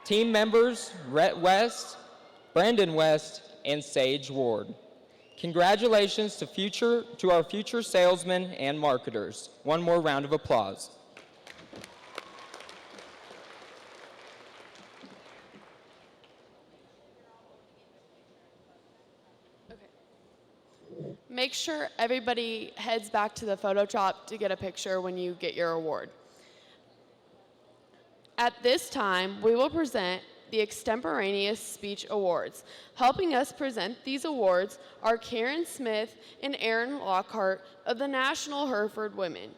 Team members Rhett West, Brandon West, and Sage Ward. Congratulations to our future salesmen and marketers. One more round of applause. Make sure everybody heads back to the photo shop to get a picture when you get your award. At this time, we will present the Extemporaneous Speech Awards. Helping us present these awards are Karen Smith and Aaron Lockhart of the National Hereford Women.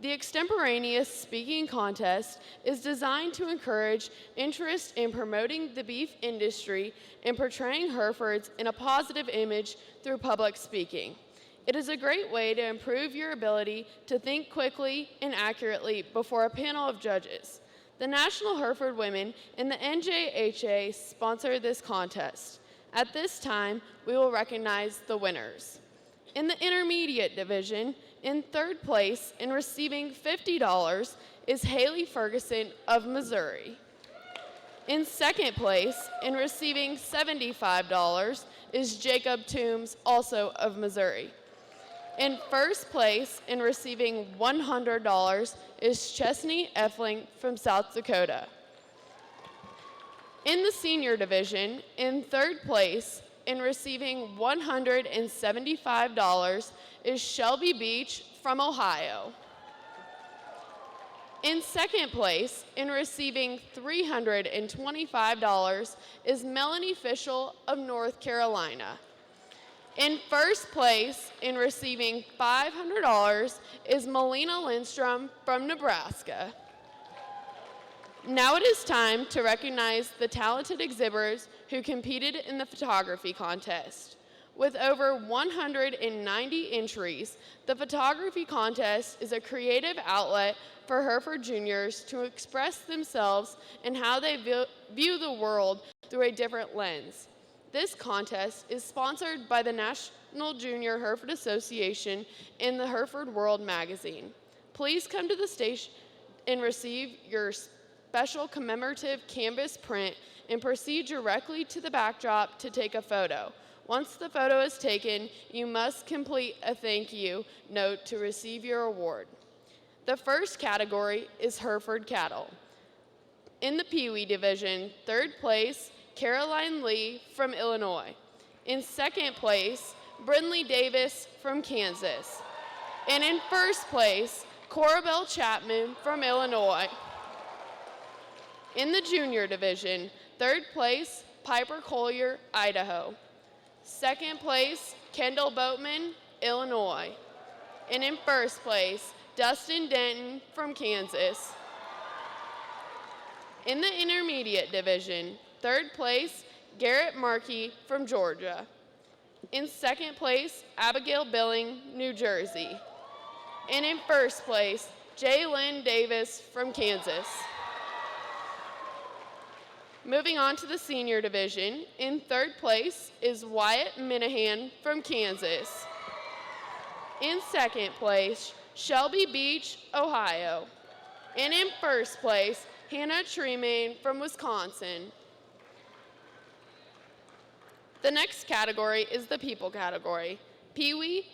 The Extemporaneous Speaking Contest is designed to encourage interest in promoting the beef industry and portraying Herefords in a positive image through public speaking. It is a great way to improve your ability to think quickly and accurately before a panel of judges. The National Hereford Women and the NJHA sponsor this contest. At this time, we will recognize the winners. In the intermediate division, in third place and receiving $50 is Haley Ferguson of Missouri. In second place and receiving $75 is Jacob Toombs, also of Missouri. In first place and receiving $100 is Chesney Effling from South Dakota. In the senior division, in third place and receiving $175 is Shelby Beach from Ohio. In second place and receiving $325 is Melanie Fischel of North Carolina. In first place and receiving $500 is Melina Lindstrom from Nebraska. Now it is time to recognize the talented exhibitors who competed in the photography contest. With over 190 entries, the photography contest is a creative outlet for Hereford juniors to express themselves and how they view the world through a different lens. This contest is sponsored by the National Junior Hereford Association and the Hereford World magazine. Please come to the station and receive your special commemorative canvas print and proceed directly to the backdrop to take a photo. Once the photo is taken, you must complete a thank you note to receive your award. The first category is Hereford Cattle. In the Pee Wee division, third place, Caroline Lee from Illinois. In second place, Brindley Davis from Kansas. And in first place, Corabelle Chapman from Illinois. In the junior division, third place, Piper Collier, Idaho. Second place, Kendall Boatman, Illinois. And in first place, Dustin Denton from Kansas. In the intermediate division, third place, Garrett Markey from Georgia. In second place, Abigail Billing, New Jersey. And in first place, Jaylyn Davis from Kansas. Moving on to the senior division, in third place is Wyatt Minahan from Kansas. In second place, Shelby Beach, Ohio. And in first place, Hannah Tremaine from Wisconsin. The next category is the people category. Pee-wee,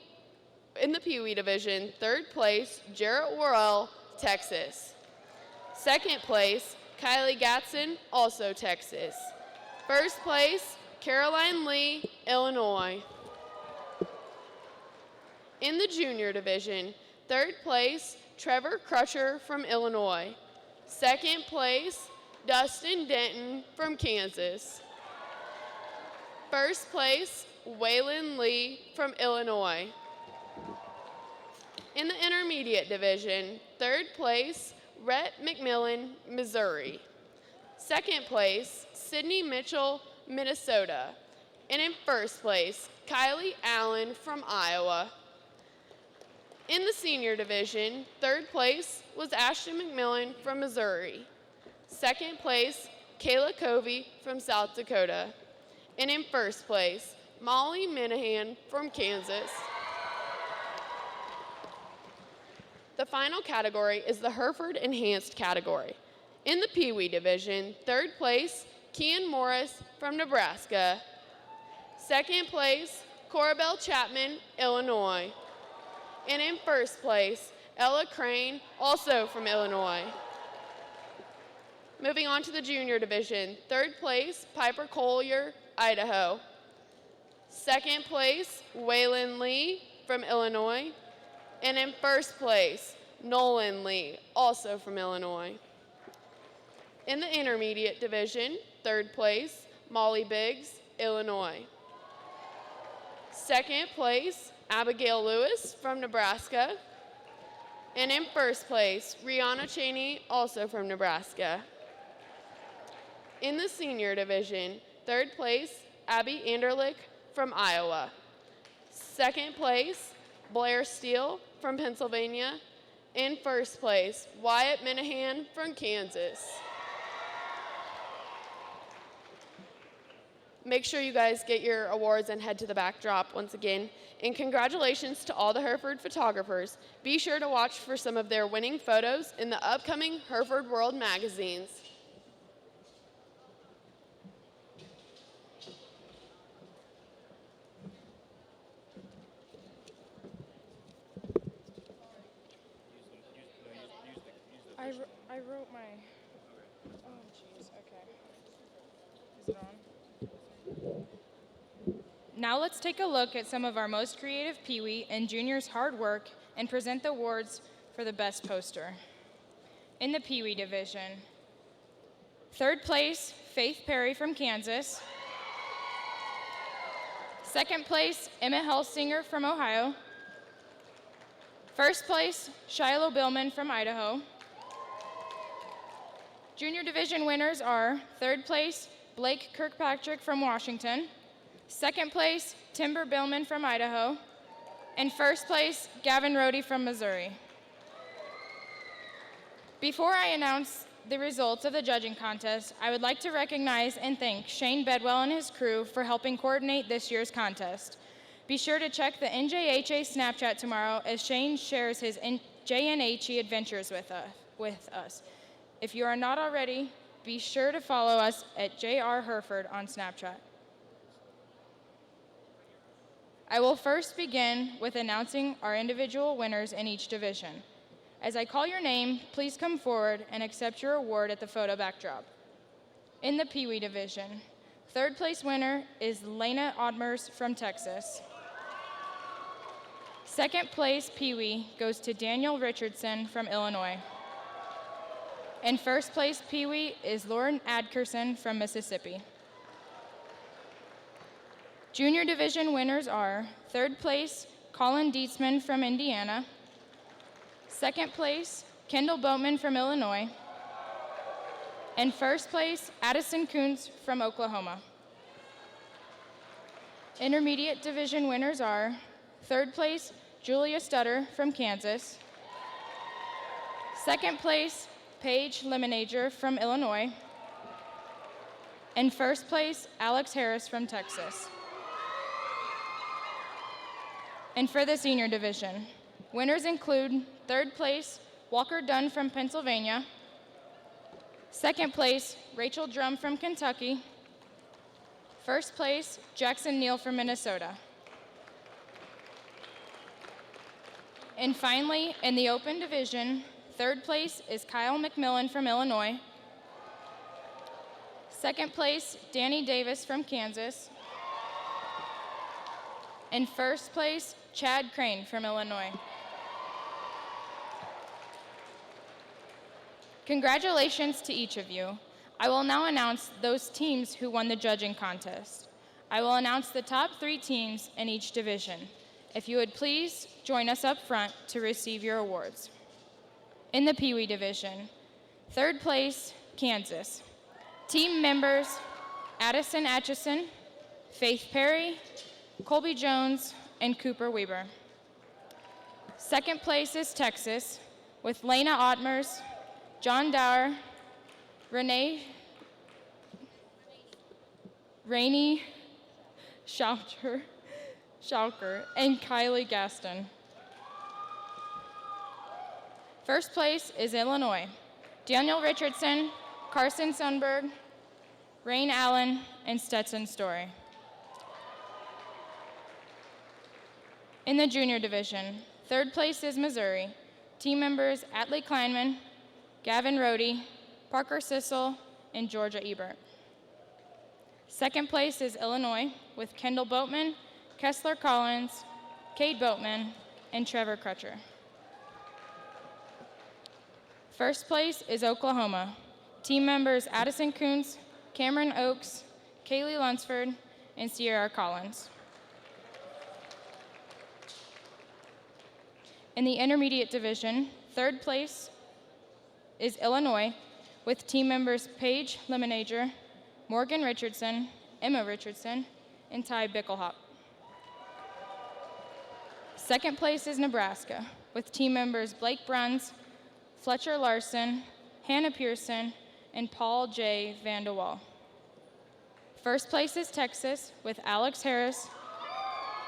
in the Pee Wee division, third place, Jarrett Worrell, Texas. Second place, Kylie Gatson, also Texas. First place, Caroline Lee, Illinois. In the junior division, third place, Trevor Crutcher from Illinois. Second place, Dustin Denton from Kansas. First place, Waylon Lee from Illinois. In the intermediate division, third place, Rhett McMillan, Missouri. Second place, Sydney Mitchell, Minnesota. And in first place, Kylie Allen from Iowa. In the senior division, third place was Ashton McMillan from Missouri. Second place, Kayla Covey from South Dakota. And in first place, Molly Minahan from Kansas. The final category is the Hereford Enhanced category. In the Pee Wee division, third place, Kian Morris from Nebraska. Second place, Corabelle Chapman, Illinois. And in first place, Ella Crane, also from Illinois. Moving on to the junior division, third place, Piper Collier, Idaho. Second place, Waylon Lee from Illinois. And in first place, Nolan Lee, also from Illinois. In the intermediate division, third place, Molly Biggs, Illinois. Second place, Abigail Lewis from Nebraska. And in first place, Rihanna Cheney, also from Nebraska. In the senior division, third place, Abby Anderlich from Iowa. Second place, Blair Steele from Pennsylvania. In first place, Wyatt Minahan from Kansas. Make sure you guys get your awards and head to the backdrop once again. And congratulations to all the Hereford photographers. Be sure to watch for some of their winning photos in the upcoming Hereford World magazines. I wrote my, oh jeez, okay. Is it on? Now let's take a look at some of our most creative Pee Wee and juniors' hard work and present the awards for the best poster. In the Pee Wee division, third place, Faith Perry from Kansas. Second place, Emma Helsinger from Ohio. First place, Shiloh Billman from Idaho. Junior division winners are third place, Blake Kirkpatrick from Washington. Second place, Timber Billman from Idaho. And first place, Gavin Rohde from Missouri. Before I announce the results of the judging contest, I would like to recognize and thank Shane Bedwell and his crew for helping coordinate this year's contest. Be sure to check the NJHA Snapchat tomorrow as Shane shares his JNHE adventures with us. If you are not already, be sure to follow us at JR Hereford on Snapchat. I will first begin with announcing our individual winners in each division. As I call your name, please come forward and accept your award at the photo backdrop. In the Pee Wee division, third place winner is Lena Odmers from Texas. Second place Pee Wee goes to Daniel Richardson from Illinois. And first place Pee Wee is Lauren Adkerson from Mississippi. Junior division winners are third place Colin Dietzman from Indiana. Second place Kendall Boatman from Illinois. And first place Addison Kuntz from Oklahoma. Intermediate division winners are third place Julia Stutter from Kansas. Second place Paige Lemonager from Illinois. And first place, Alex Harris from Texas. And for the senior division, winners include third place, Walker Dunn from Pennsylvania. Second place, Rachel Drum from Kentucky. First place, Jackson Neal from Minnesota. And finally, in the open division, third place is Kyle McMillan from Illinois. Second place, Danny Davis from Kansas. And first place, Chad Crane from Illinois. Congratulations to each of you. I will now announce those teams who won the judging contest. I will announce the top 3 teams in each division. If you would please join us up front to receive your awards. In the Pee Wee division, third place, Kansas. Team members, Addison Atchison, Faith Perry, Colby Jones, and Cooper Weber. Second place is Texas, with Lena Ottmers, John Dower, Rainey Schauker, and Kylie Gaston. First place is Illinois, Daniel Richardson, Carson Sundberg, Rain Allen, and Stetson Story. In the junior division, third place is Missouri. Team members Atlee Kleinman, Gavin Rohde, Parker Sissel, and Georgia Ebert. Second place is Illinois with Kendall Boatman, Kessler Collins, Cade Boatman, and Trevor Crutcher. First place is Oklahoma. Team members Addison Kuntz, Cameron Oakes, Kaylee Lunsford, and Sierra Collins. In the intermediate division, third place is Illinois with team members Paige Lemonager, Morgan Richardson, Emma Richardson, and Ty Bickelhop. Second place is Nebraska with team members Blake Bruns, Fletcher Larson, Hannah Pearson, and Paul J. Vandewall. First place is Texas with Alex Harris,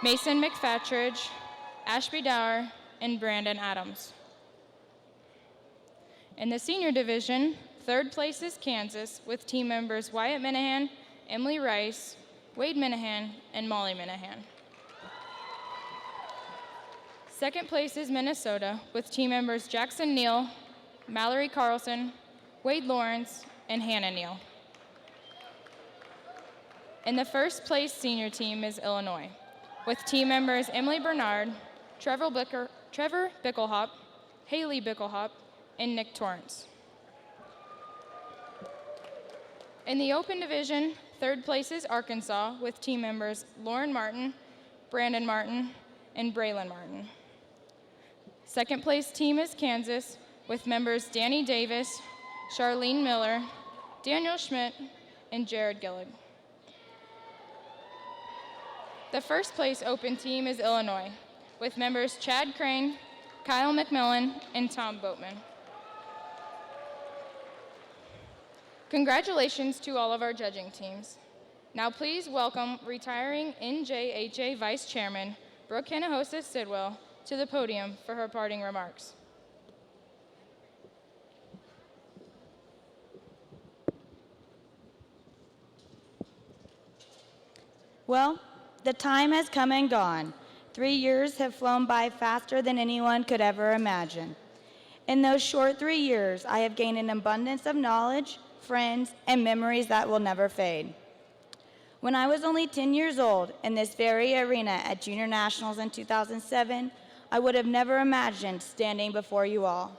Mason McFatridge, Ashby Dower, and Brandon Adams. In the senior division, third place is Kansas with team members Wyatt Minahan, Emily Rice, Wade Minahan, and Molly Minahan. Second place is Minnesota with team members Jackson Neal, Mallory Carlson, Wade Lawrence, and Hannah Neal. And the first place senior team is Illinois with team members Emily Bernard, Trevor Bickelhop, Haley Bickelhop, and Nick Torrance. In the open division, third place is Arkansas with team members Lauren Martin, Brandon Martin, and Braylon Martin. Second place team is Kansas with members Danny Davis, Charlene Miller, Daniel Schmidt, and Jared Gillig. The first place open team is Illinois with members Chad Crane, Kyle McMillan, and Tom Boatman. Congratulations to all of our judging teams. Now please welcome retiring NJHA Vice Chairman Brooke Hinojosa Sidwell to the podium for her parting remarks. Well, the time has come and gone. 3 years have flown by faster than anyone could ever imagine. In those short 3 years, I have gained an abundance of knowledge, friends, and memories that will never fade. When I was only 10 years old in this very arena at Junior Nationals in 2007, I would have never imagined standing before you all.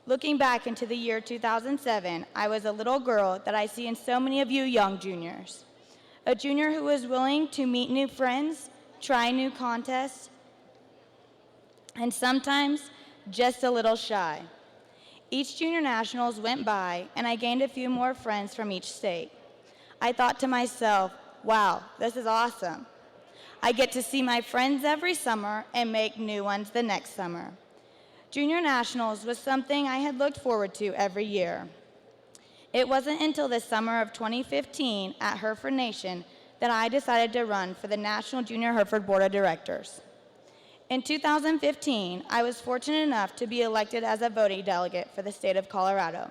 Looking back into the year 2007, I was a little girl that I see in so many of you young juniors. A junior who was willing to meet new friends, try new contests, and sometimes just a little shy. Each Junior Nationals went by, and I gained a few more friends from each state. I thought to myself, wow, this is awesome. I get to see my friends every summer and make new ones the next summer. Junior Nationals was something I had looked forward to every year. It wasn't until the summer of 2015 at Hereford Nation that I decided to run for the National Junior Hereford Board of Directors. In 2015, I was fortunate enough to be elected as a voting delegate for the state of Colorado.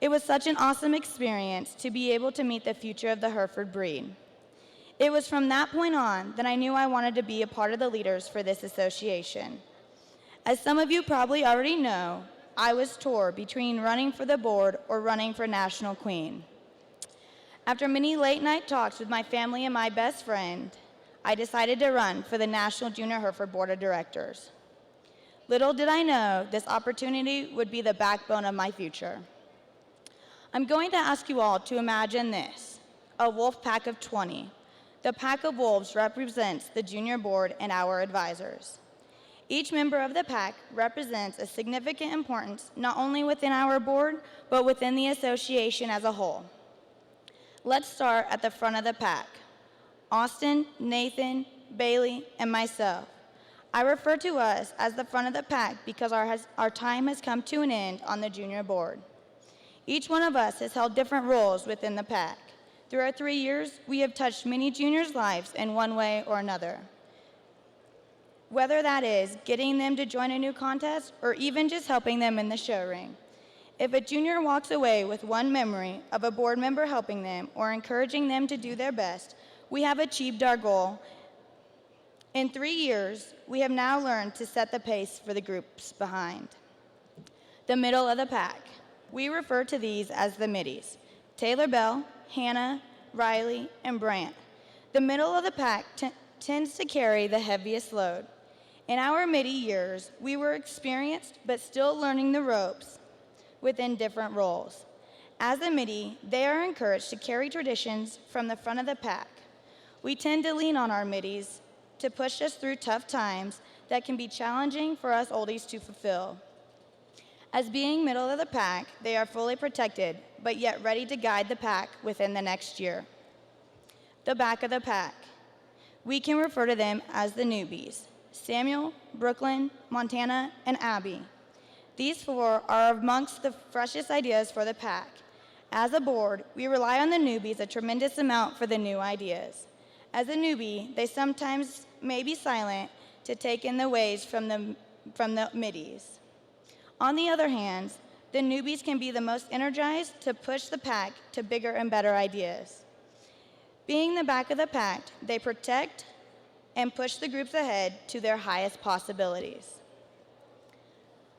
It was such an awesome experience to be able to meet the future of the Hereford breed. It was from that point on that I knew I wanted to be a part of the leaders for this association. As some of you probably already know, I was torn between running for the board or running for National Queen. After many late-night talks with my family and my best friend, I decided to run for the National Junior Hereford Board of Directors. Little did I know this opportunity would be the backbone of my future. I'm going to ask you all to imagine this, a wolf pack of 20. The pack of wolves represents the junior board and our advisors. Each member of the pack represents a significant importance not only within our board, but within the association as a whole. Let's start at the front of the pack. Austin, Nathan, Bailey, and myself. I refer to us as the front of the pack because our time has come to an end on the junior board. Each one of us has held different roles within the pack. Through our 3 years, we have touched many juniors' lives in one way or another. Whether that is getting them to join a new contest or even just helping them in the show ring. If a junior walks away with one memory of a board member helping them or encouraging them to do their best, we have achieved our goal. In 3 years, we have now learned to set the pace for the groups behind. The middle of the pack. We refer to these as the middies. Taylor Bell, Hannah, Riley, and Brant. The middle of the pack tends to carry the heaviest load. In our middie years, we were experienced but still learning the ropes within different roles. As a middie, they are encouraged to carry traditions from the front of the pack. We tend to lean on our middies to push us through tough times that can be challenging for us oldies to fulfill. As being middle of the pack, they are fully protected, but yet ready to guide the pack within the next year. The back of the pack. We can refer to them as the newbies: Samuel, Brooklyn, Montana, and Abby. These four are amongst the freshest ideas for the pack. As a board, we rely on the newbies a tremendous amount for the new ideas. As a newbie, they sometimes may be silent to take in the ways from the middies. On the other hand, the newbies can be the most energized to push the pack to bigger and better ideas. Being the back of the pack, they protect and push the groups ahead to their highest possibilities.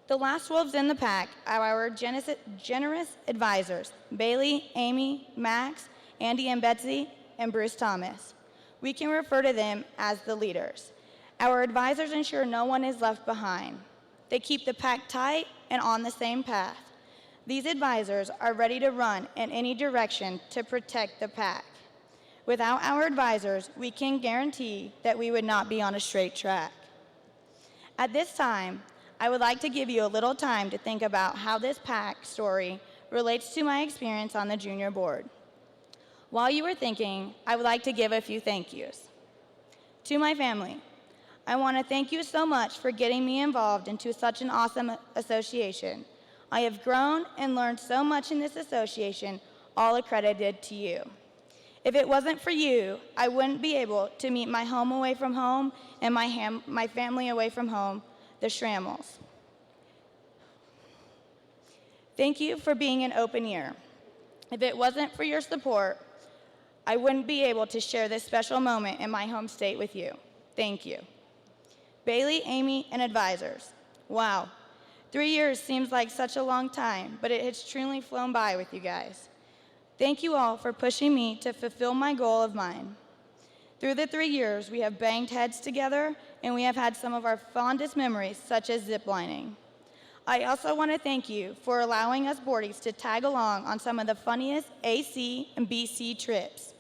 The last wolves in the pack are our generous advisors: Bailey, Amy, Max, Andy and Betsy, and Bruce Thomas. We can refer to them as the leaders. Our advisors ensure no one is left behind. They keep the pack tight and on the same path. These advisors are ready to run in any direction to protect the pack. Without our advisors, we can guarantee that we would not be on a straight track. At this time, I would like to give you a little time to think about how this pack story relates to my experience on the junior board. While you are thinking, I would like to give a few thank yous. To my family, I want to thank you so much for getting me involved into such an awesome association. I have grown and learned so much in this association, all accredited to you. If it wasn't for you, I wouldn't be able to meet my home away from home and my family away from home, the Schrammels. Thank you for being an open ear. If it wasn't for your support, I wouldn't be able to share this special moment in my home state with you. Thank you. Bailey, Amy, and advisors. Wow, 3 years seems like such a long time, but it has truly flown by with you guys. Thank you all for pushing me to fulfill my goal of mine. Through the 3 years, we have banged heads together, and we have had some of our fondest memories, such as ziplining. I also want to thank you for allowing us boardies to tag along on some of the funniest AC and BC trips.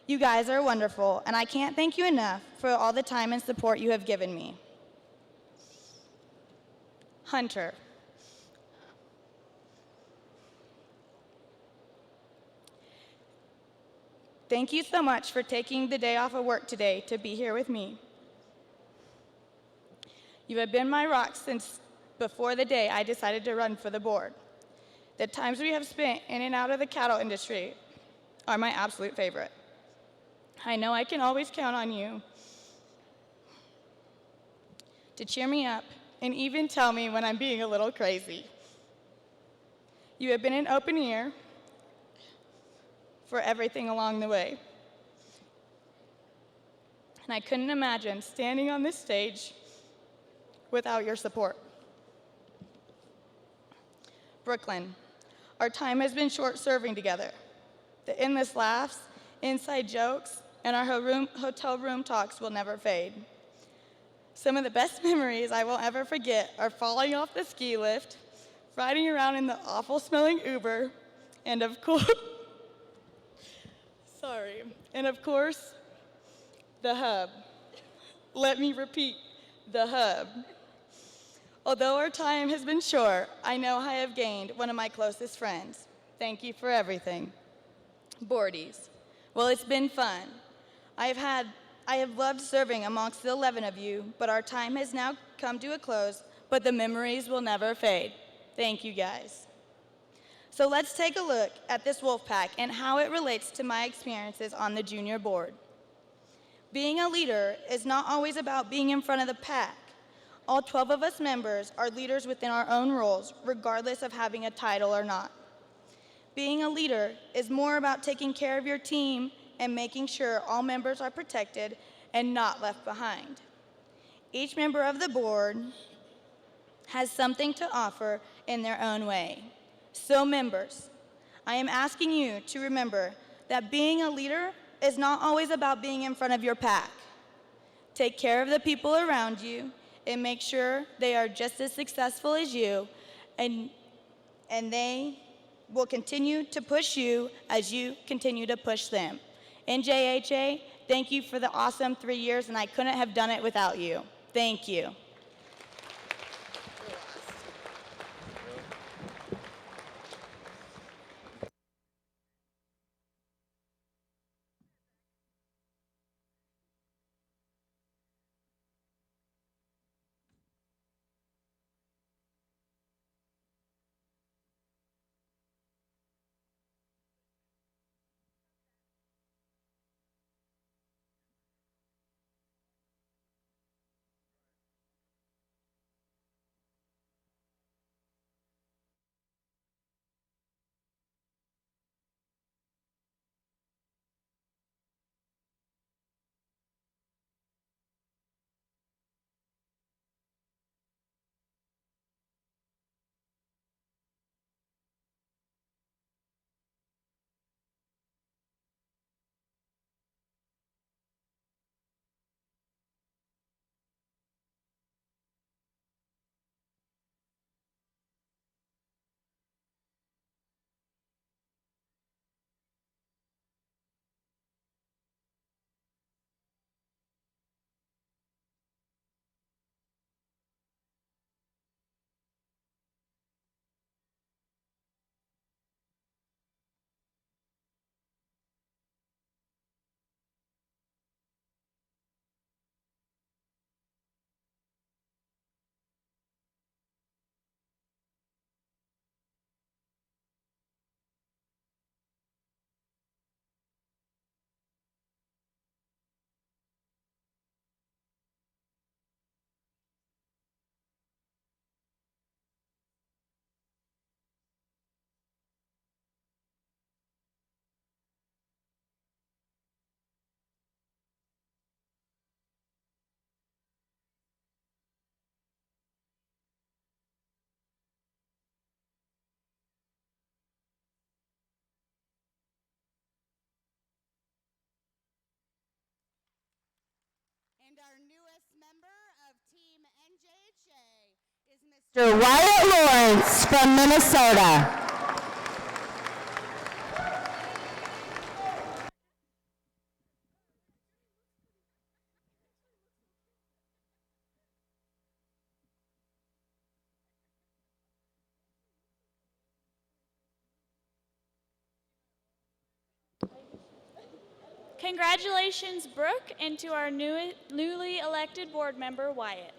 You guys are wonderful, and I can't thank you enough for all the time and support you have given me. Hunter. Thank you so much for taking the day off of work today to be here with me. You have been my rock since before the day I decided to run for the board. The times we have spent in and out of the cattle industry are my absolute favorite. I know I can always count on you to cheer me up and even tell me when I'm being a little crazy. You have been an open ear for everything along the way. And I couldn't imagine standing on this stage without your support. Brooklyn, our time has been short serving together. The endless laughs, inside jokes, and our hotel room talks will never fade. Some of the best memories I will ever forget are falling off the ski lift, riding around in the awful smelling Uber, and of course, the hub. Let me repeat, the hub. Although our time has been short, I know I have gained one of my closest friends. Thank you for everything. Boardies. Well, it's been fun. I have loved serving amongst the 11 of you, but our time has now come to a close, but the memories will never fade. Thank you, guys. So let's take a look at this wolf pack and how it relates to my experiences on the junior board. Being a leader is not always about being in front of the pack. All 12 of us members are leaders within our own roles, regardless of having a title or not. Being a leader is more about taking care of your team and making sure all members are protected and not left behind. Each member of the board has something to offer in their own way. So members, I am asking you to remember that being a leader is not always about being in front of your pack. Take care of the people around you and make sure they are just as successful as you, and they will continue to push you as you continue to push them. NJHA, thank you for the awesome 3 years, and I couldn't have done it without you. Thank you. And our newest member of Team NJHA is Mr. Wyatt Lawrence from Minnesota. Congratulations, Brooke, and to our newly elected board member, Wyatt.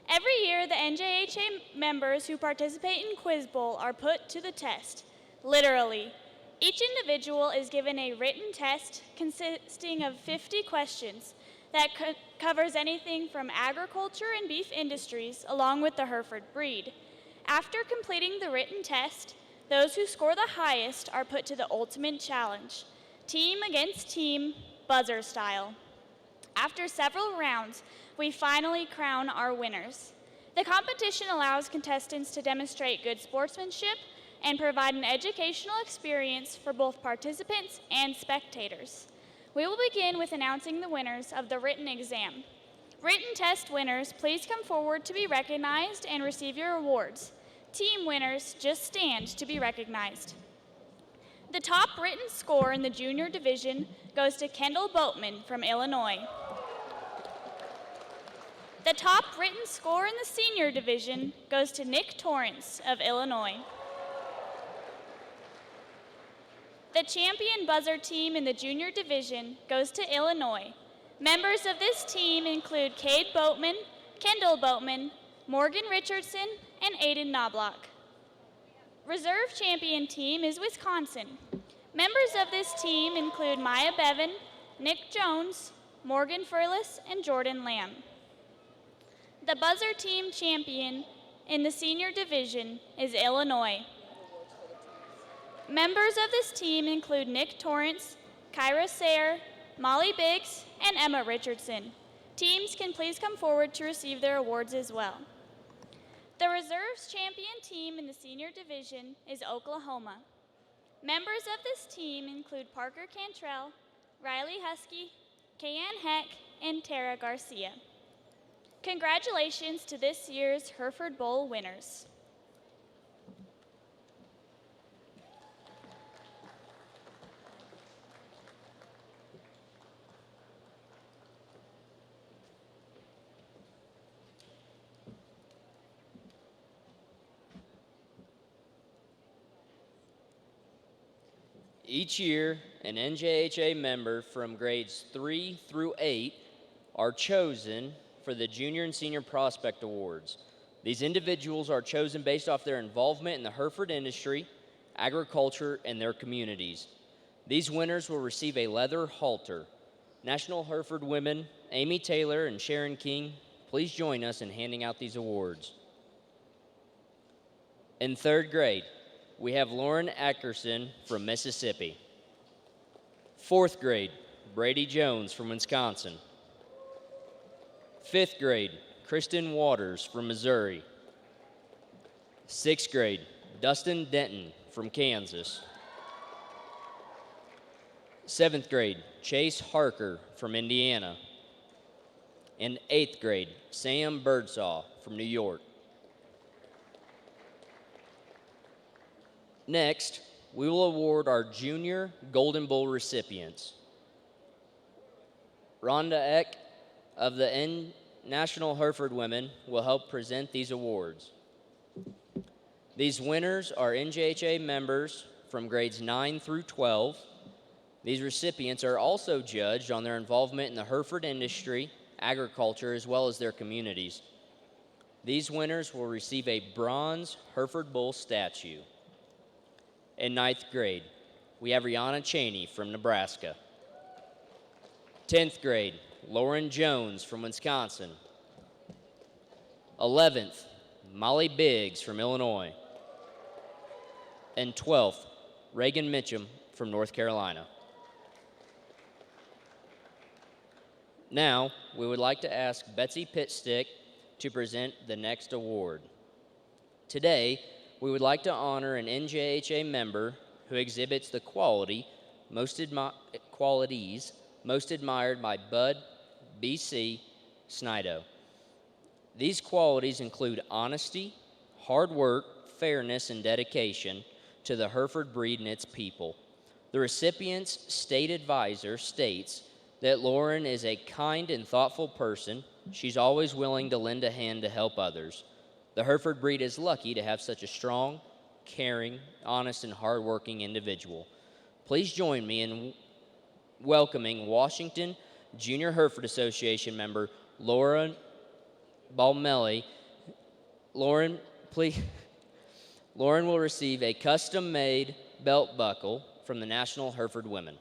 Every year, the NJHA members who participate in Quiz Bowl are put to the test, literally. Each individual is given a written test consisting of 50 questions that covers anything from agriculture and beef industries, along with the Hereford breed. After completing the written test, those who score the highest are put to the ultimate challenge. Team against team, buzzer style. After several rounds, we finally crown our winners. The competition allows contestants to demonstrate good sportsmanship and provide an educational experience for both participants and spectators. We will begin with announcing the winners of the written exam. Written test winners, please come forward to be recognized and receive your awards. Team winners, just stand to be recognized. The top written score in the junior division goes to Kendall Boatman from Illinois. The top written score in the senior division goes to Nick Torrance of Illinois. The champion buzzer team in the junior division goes to Illinois. Members of this team include Cade Boatman, Kendall Boatman, Morgan Richardson, and Aiden Knobloch. Reserve champion team is Wisconsin. Members of this team include Maya Bevan, Nick Jones, Morgan Furless, and Jordan Lamb. The buzzer team champion in the senior division is Illinois. Members of this team include Nick Torrance, Kyra Sayre, Molly Biggs, and Emma Richardson. Teams can please come forward to receive their awards as well. The reserves champion team in the senior division is Oklahoma. Members of this team include Parker Cantrell, Riley Husky, Kayanne Heck, and Tara Garcia. Congratulations to this year's Hereford Bowl winners. Each year, an NJHA member from grades 3 through 8 are chosen for the Junior and Senior Prospect Awards. These individuals are chosen based off their involvement in the Hereford industry, agriculture, and their communities. These winners will receive a leather halter. National Hereford women Amy Taylor and Sharon King, please join us in handing out these awards. In third grade, we have Lauren Eckerson from Mississippi. Fourth grade, Brady Jones from Wisconsin. Fifth grade, Kristen Waters from Missouri. Sixth grade, Dustin Denton from Kansas. Seventh grade, Chase Harker from Indiana. And eighth grade, Sam Birdsall from New York. Next, we will award our Junior Golden Bowl recipients. Rhonda Eck of the National Hereford Women will help present these awards. These winners are NJHA members from grades 9 through 12. These recipients are also judged on their involvement in the Hereford industry, agriculture, as well as their communities. These winners will receive a bronze Hereford Bowl statue. In ninth grade, we have Rihanna Cheney from Nebraska. 10th grade, Lauren Jones from Wisconsin. 11th, Molly Biggs from Illinois. And 12th, Reagan Mitchum from North Carolina. Now, we would like to ask Betsy Pitstick to present the next award. Today, we would like to honor an NJHA member who exhibits the qualities most admired by Bud B.C. Snido. These qualities include honesty, hard work, fairness, and dedication to the Hereford breed and its people. The recipient's state advisor states that Lauren is a kind and thoughtful person. She's always willing to lend a hand to help others. The Hereford breed is lucky to have such a strong, caring, honest, and hardworking individual. Please join me in welcoming Washington Junior Hereford Association member Lauren Balmelli. Lauren will receive a custom-made belt buckle from the National Hereford Women.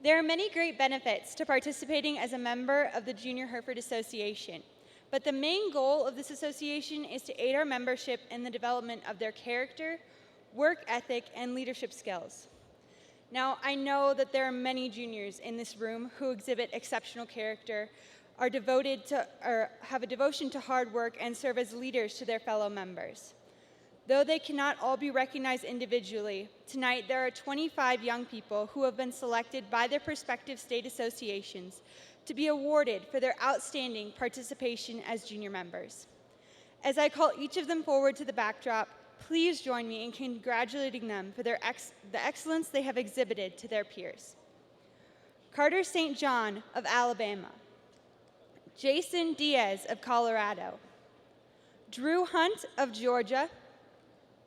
There are many great benefits to participating as a member of the Junior Hereford Association, but the main goal of this association is to aid our membership in the development of their character, work ethic, and leadership skills. Now, I know that there are many juniors in this room who exhibit exceptional character, are devoted to, or have a devotion to hard work, and serve as leaders to their fellow members. Though they cannot all be recognized individually, tonight there are 25 young people who have been selected by their prospective state associations to be awarded for their outstanding participation as junior members. As I call each of them forward to the backdrop, please join me in congratulating them for the excellence they have exhibited to their peers. Carter St. John of Alabama, Jason Diaz of Colorado, Drew Hunt of Georgia,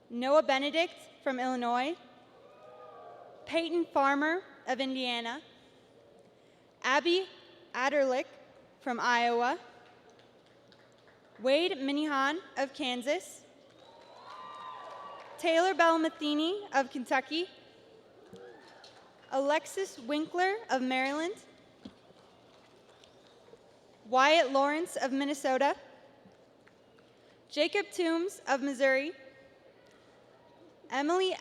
Noah Benedict from Illinois, Peyton Farmer of Indiana, Abby Adderlick from Iowa, Wade Minihan of Kansas, Taylor Bell Matheny of Kentucky, Alexis Winkler of Maryland, Wyatt Lawrence of Minnesota, Jacob Toombs of Missouri, Emily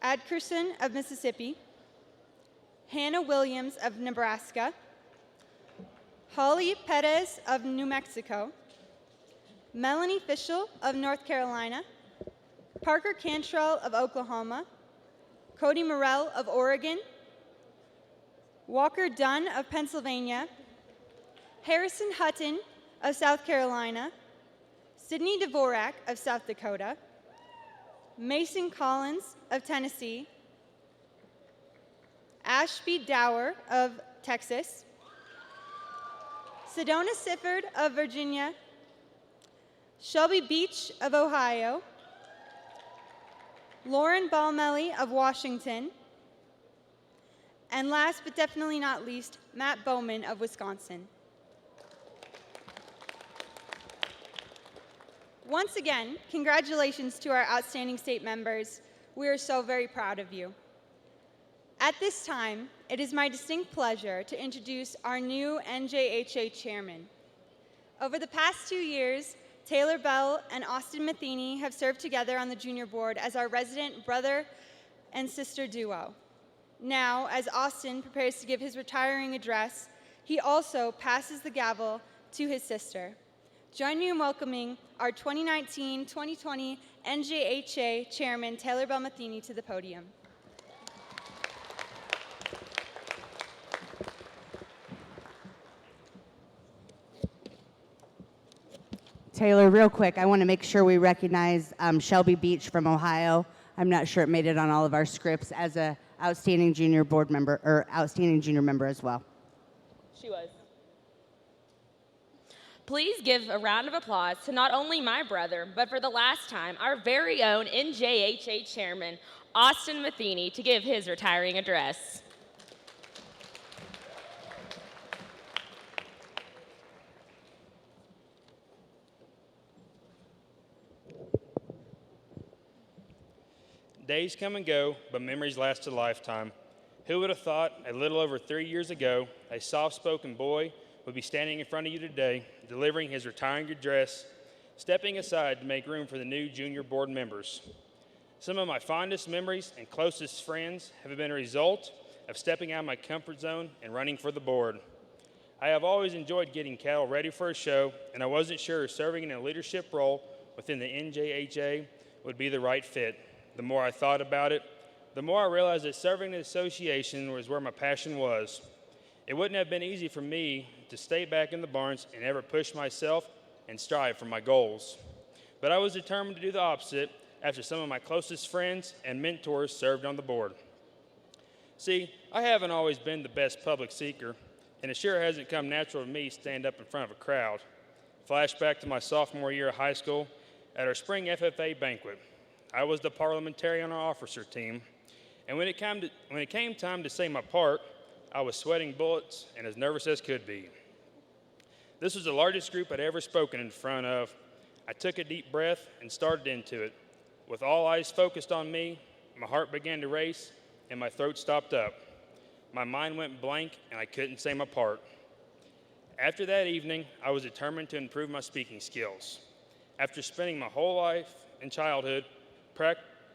Adkerson of Mississippi, Hannah Williams of Nebraska, Holly Perez of New Mexico, Melanie Fischel of North Carolina, Parker Cantrell of Oklahoma, Cody Morell of Oregon, Walker Dunn of Pennsylvania, Harrison Hutton of South Carolina, Sydney Dvorak of South Dakota, Mason Collins of Tennessee, Ashby Dower of Texas, Sedona Sifford of Virginia, Shelby Beach of Ohio, Lauren Balmelli of Washington, and last but definitely not least, Matt Bowman of Wisconsin. Once again, congratulations to our outstanding state members. We are so very proud of you. At this time, it is my distinct pleasure to introduce our new NJHA chairman. Over the past 2 years, Taylor Bell and Austin Matheny have served together on the junior board as our resident brother and sister duo. Now, as Austin prepares to give his retiring address, he also passes the gavel to his sister. Join me in welcoming our 2019-2020 NJHA Chairman Taylor Bell Matheny to the podium. Taylor, real quick, I want to make sure we recognize Shelby Beach from Ohio. I'm not sure it made it on all of our scripts as a outstanding junior board member, or outstanding junior member as well. She was. Please give a round of applause to not only my brother, but for the last time, our very own NJHA Chairman, Austin Matheny, to give his retiring address. Days come and go, but memories last a lifetime. Who would have thought a little over 3 years ago, a soft-spoken boy would be standing in front of you today, delivering his retiring address, stepping aside to make room for the new junior board members. Some of my fondest memories and closest friends have been a result of stepping out of my comfort zone and running for the board. I have always enjoyed getting cattle ready for a show, and I wasn't sure if serving in a leadership role within the NJHA would be the right fit. The more I thought about it, the more I realized that serving the association was where my passion was. It wouldn't have been easy for me to stay back in the barns and ever push myself and strive for my goals. But I was determined to do the opposite after some of my closest friends and mentors served on the board. See, I haven't always been the best public speaker, and it sure hasn't come natural to me to stand up in front of a crowd. Flashback to my sophomore year of high school at our spring FFA banquet. I was the parliamentarian on our officer team, and when it came time to say my part, I was sweating bullets and as nervous as could be. This was the largest group I'd ever spoken in front of. I took a deep breath and started into it. With all eyes focused on me, my heart began to race and my throat stopped up. My mind went blank and I couldn't say my part. After that evening, I was determined to improve my speaking skills. After spending my whole life and childhood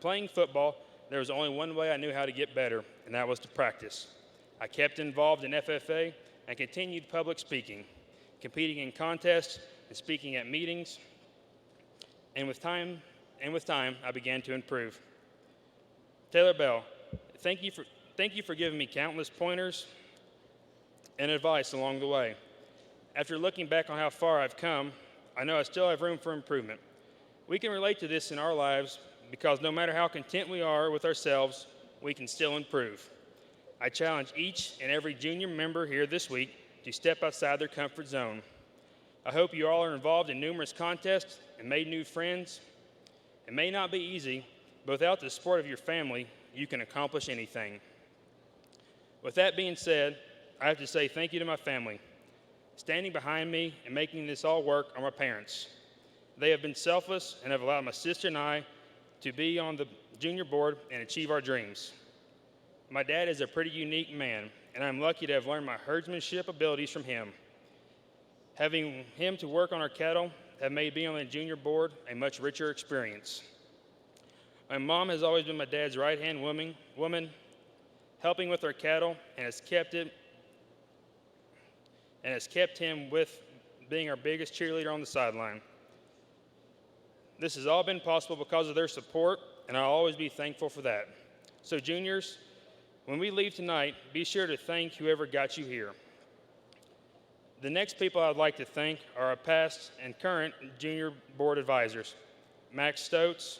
playing football, there was only one way I knew how to get better, and that was to practice. I kept involved in FFA and continued public speaking, competing in contests and speaking at meetings. And with time, I began to improve. Taylor Bell, thank you for giving me countless pointers and advice along the way. After looking back on how far I've come, I know I still have room for improvement. We can relate to this in our lives because no matter how content we are with ourselves, we can still improve. I challenge each and every junior member here this week to step outside their comfort zone. I hope you all are involved in numerous contests and made new friends. It may not be easy, but without the support of your family, you can accomplish anything. With that being said, I have to say thank you to my family. Standing behind me and making this all work are my parents. They have been selfless and have allowed my sister and I to be on the junior board and achieve our dreams. My dad is a pretty unique man, and I'm lucky to have learned my herdsmanship abilities from him. Having him to work on our cattle have made being on the junior board a much richer experience. My mom has always been my dad's right-hand woman, helping with our cattle, and has kept him with being our biggest cheerleader on the sideline. This has all been possible because of their support, and I'll always be thankful for that. So juniors, when we leave tonight, be sure to thank whoever got you here. The next people I'd like to thank are our past and current junior board advisors, Max Stotz,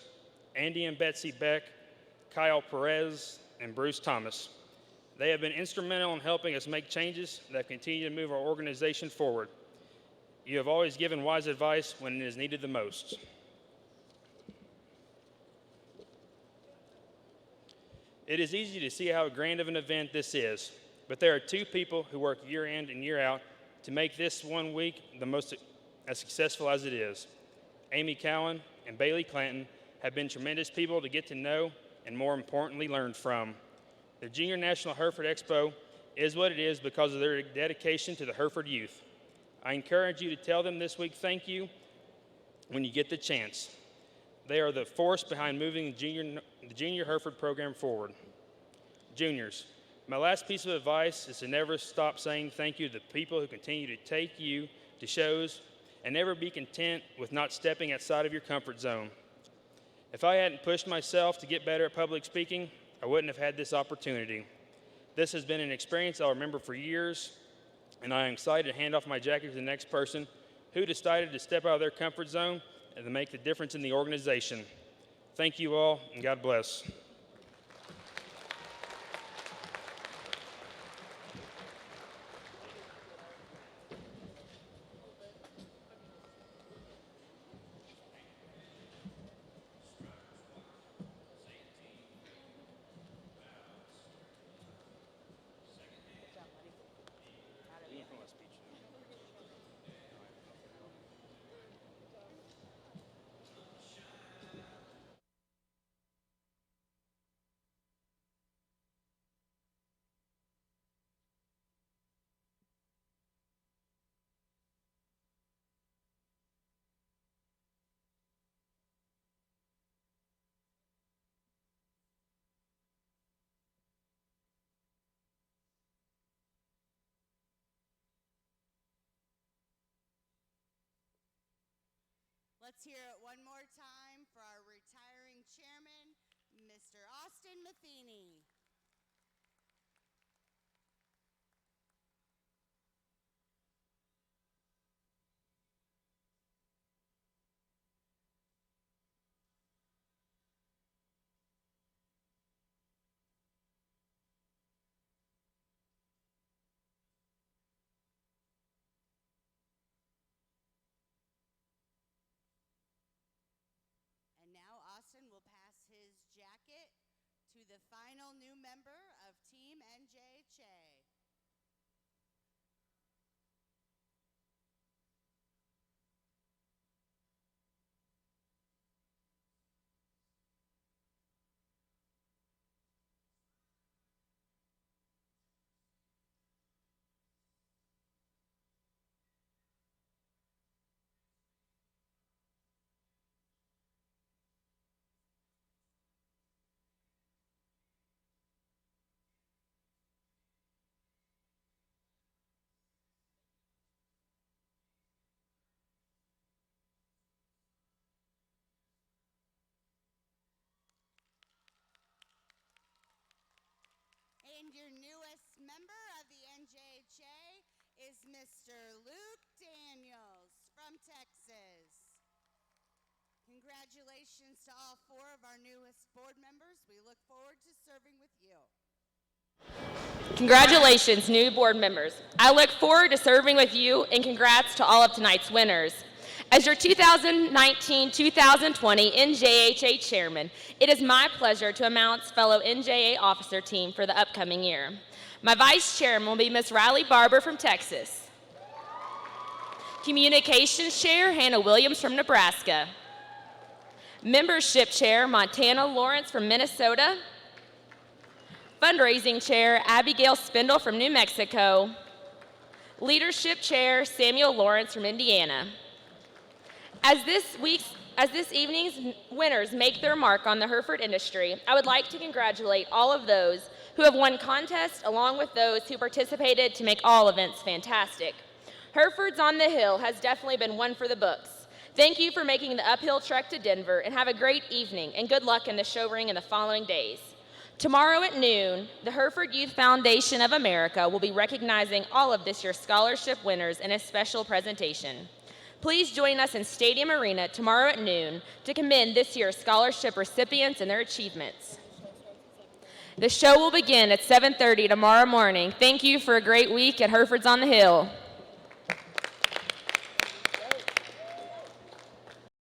Andy and Betsy Beck, Kyle Perez, and Bruce Thomas. They have been instrumental in helping us make changes that continue to move our organization forward. You have always given wise advice when it is needed the most. It is easy to see how grand of an event this is, but there are two people who work year in and year out to make this 1 week the most as successful as it is. Amy Cowan and Bailey Clanton have been tremendous people to get to know and, more importantly, learn from. The Junior National Hereford Expo is what it is because of their dedication to the Hereford youth. I encourage you to tell them this week thank you when you get the chance. They are the force behind moving the Junior Hereford program forward. Juniors, my last piece of advice is to never stop saying thank you to the people who continue to take you to shows, and never be content with not stepping outside of your comfort zone. If I hadn't pushed myself to get better at public speaking, I wouldn't have had this opportunity. This has been an experience I'll remember for years, and I am excited to hand off my jacket to the next person who decided to step out of their comfort zone and to make the difference in the organization. Thank you all, and God bless. Let's hear it one more time for our retiring chairman, Mr. Austin Matheny. And now Austin will pass his jacket to the final new member of Team NJHA. And your newest member of the NJHA is Mr. Luke Daniels from Texas. Congratulations to all 4 of our newest board members. We look forward to serving with you. Congratulations, new board members. I look forward to serving with you, and congrats to all of tonight's winners. As your 2019-2020 NJHA chairman, it is my pleasure to announce fellow NJA officer team for the upcoming year. My vice chairman will be Ms. Riley Barber from Texas. Communications Chair, Hannah Williams from Nebraska. Membership Chair, Montana Lawrence from Minnesota. Fundraising Chair, Abigail Spindle from New Mexico. Leadership Chair, Samuel Lawrence from Indiana. As this evening's winners make their mark on the Hereford industry, I would like to congratulate all of those who have won contests along with those who participated to make all events fantastic. Hereford's on the Hill has definitely been one for the books. Thank you for making the uphill trek to Denver, and have a great evening and good luck in the show ring in the following days. Tomorrow at noon, the Hereford Youth Foundation of America will be recognizing all of this year's scholarship winners in a special presentation. Please join us in Stadium Arena tomorrow at noon to commend this year's scholarship recipients and their achievements. The show will begin at 7:30 tomorrow morning. Thank you for a great week at Hereford's on the Hill.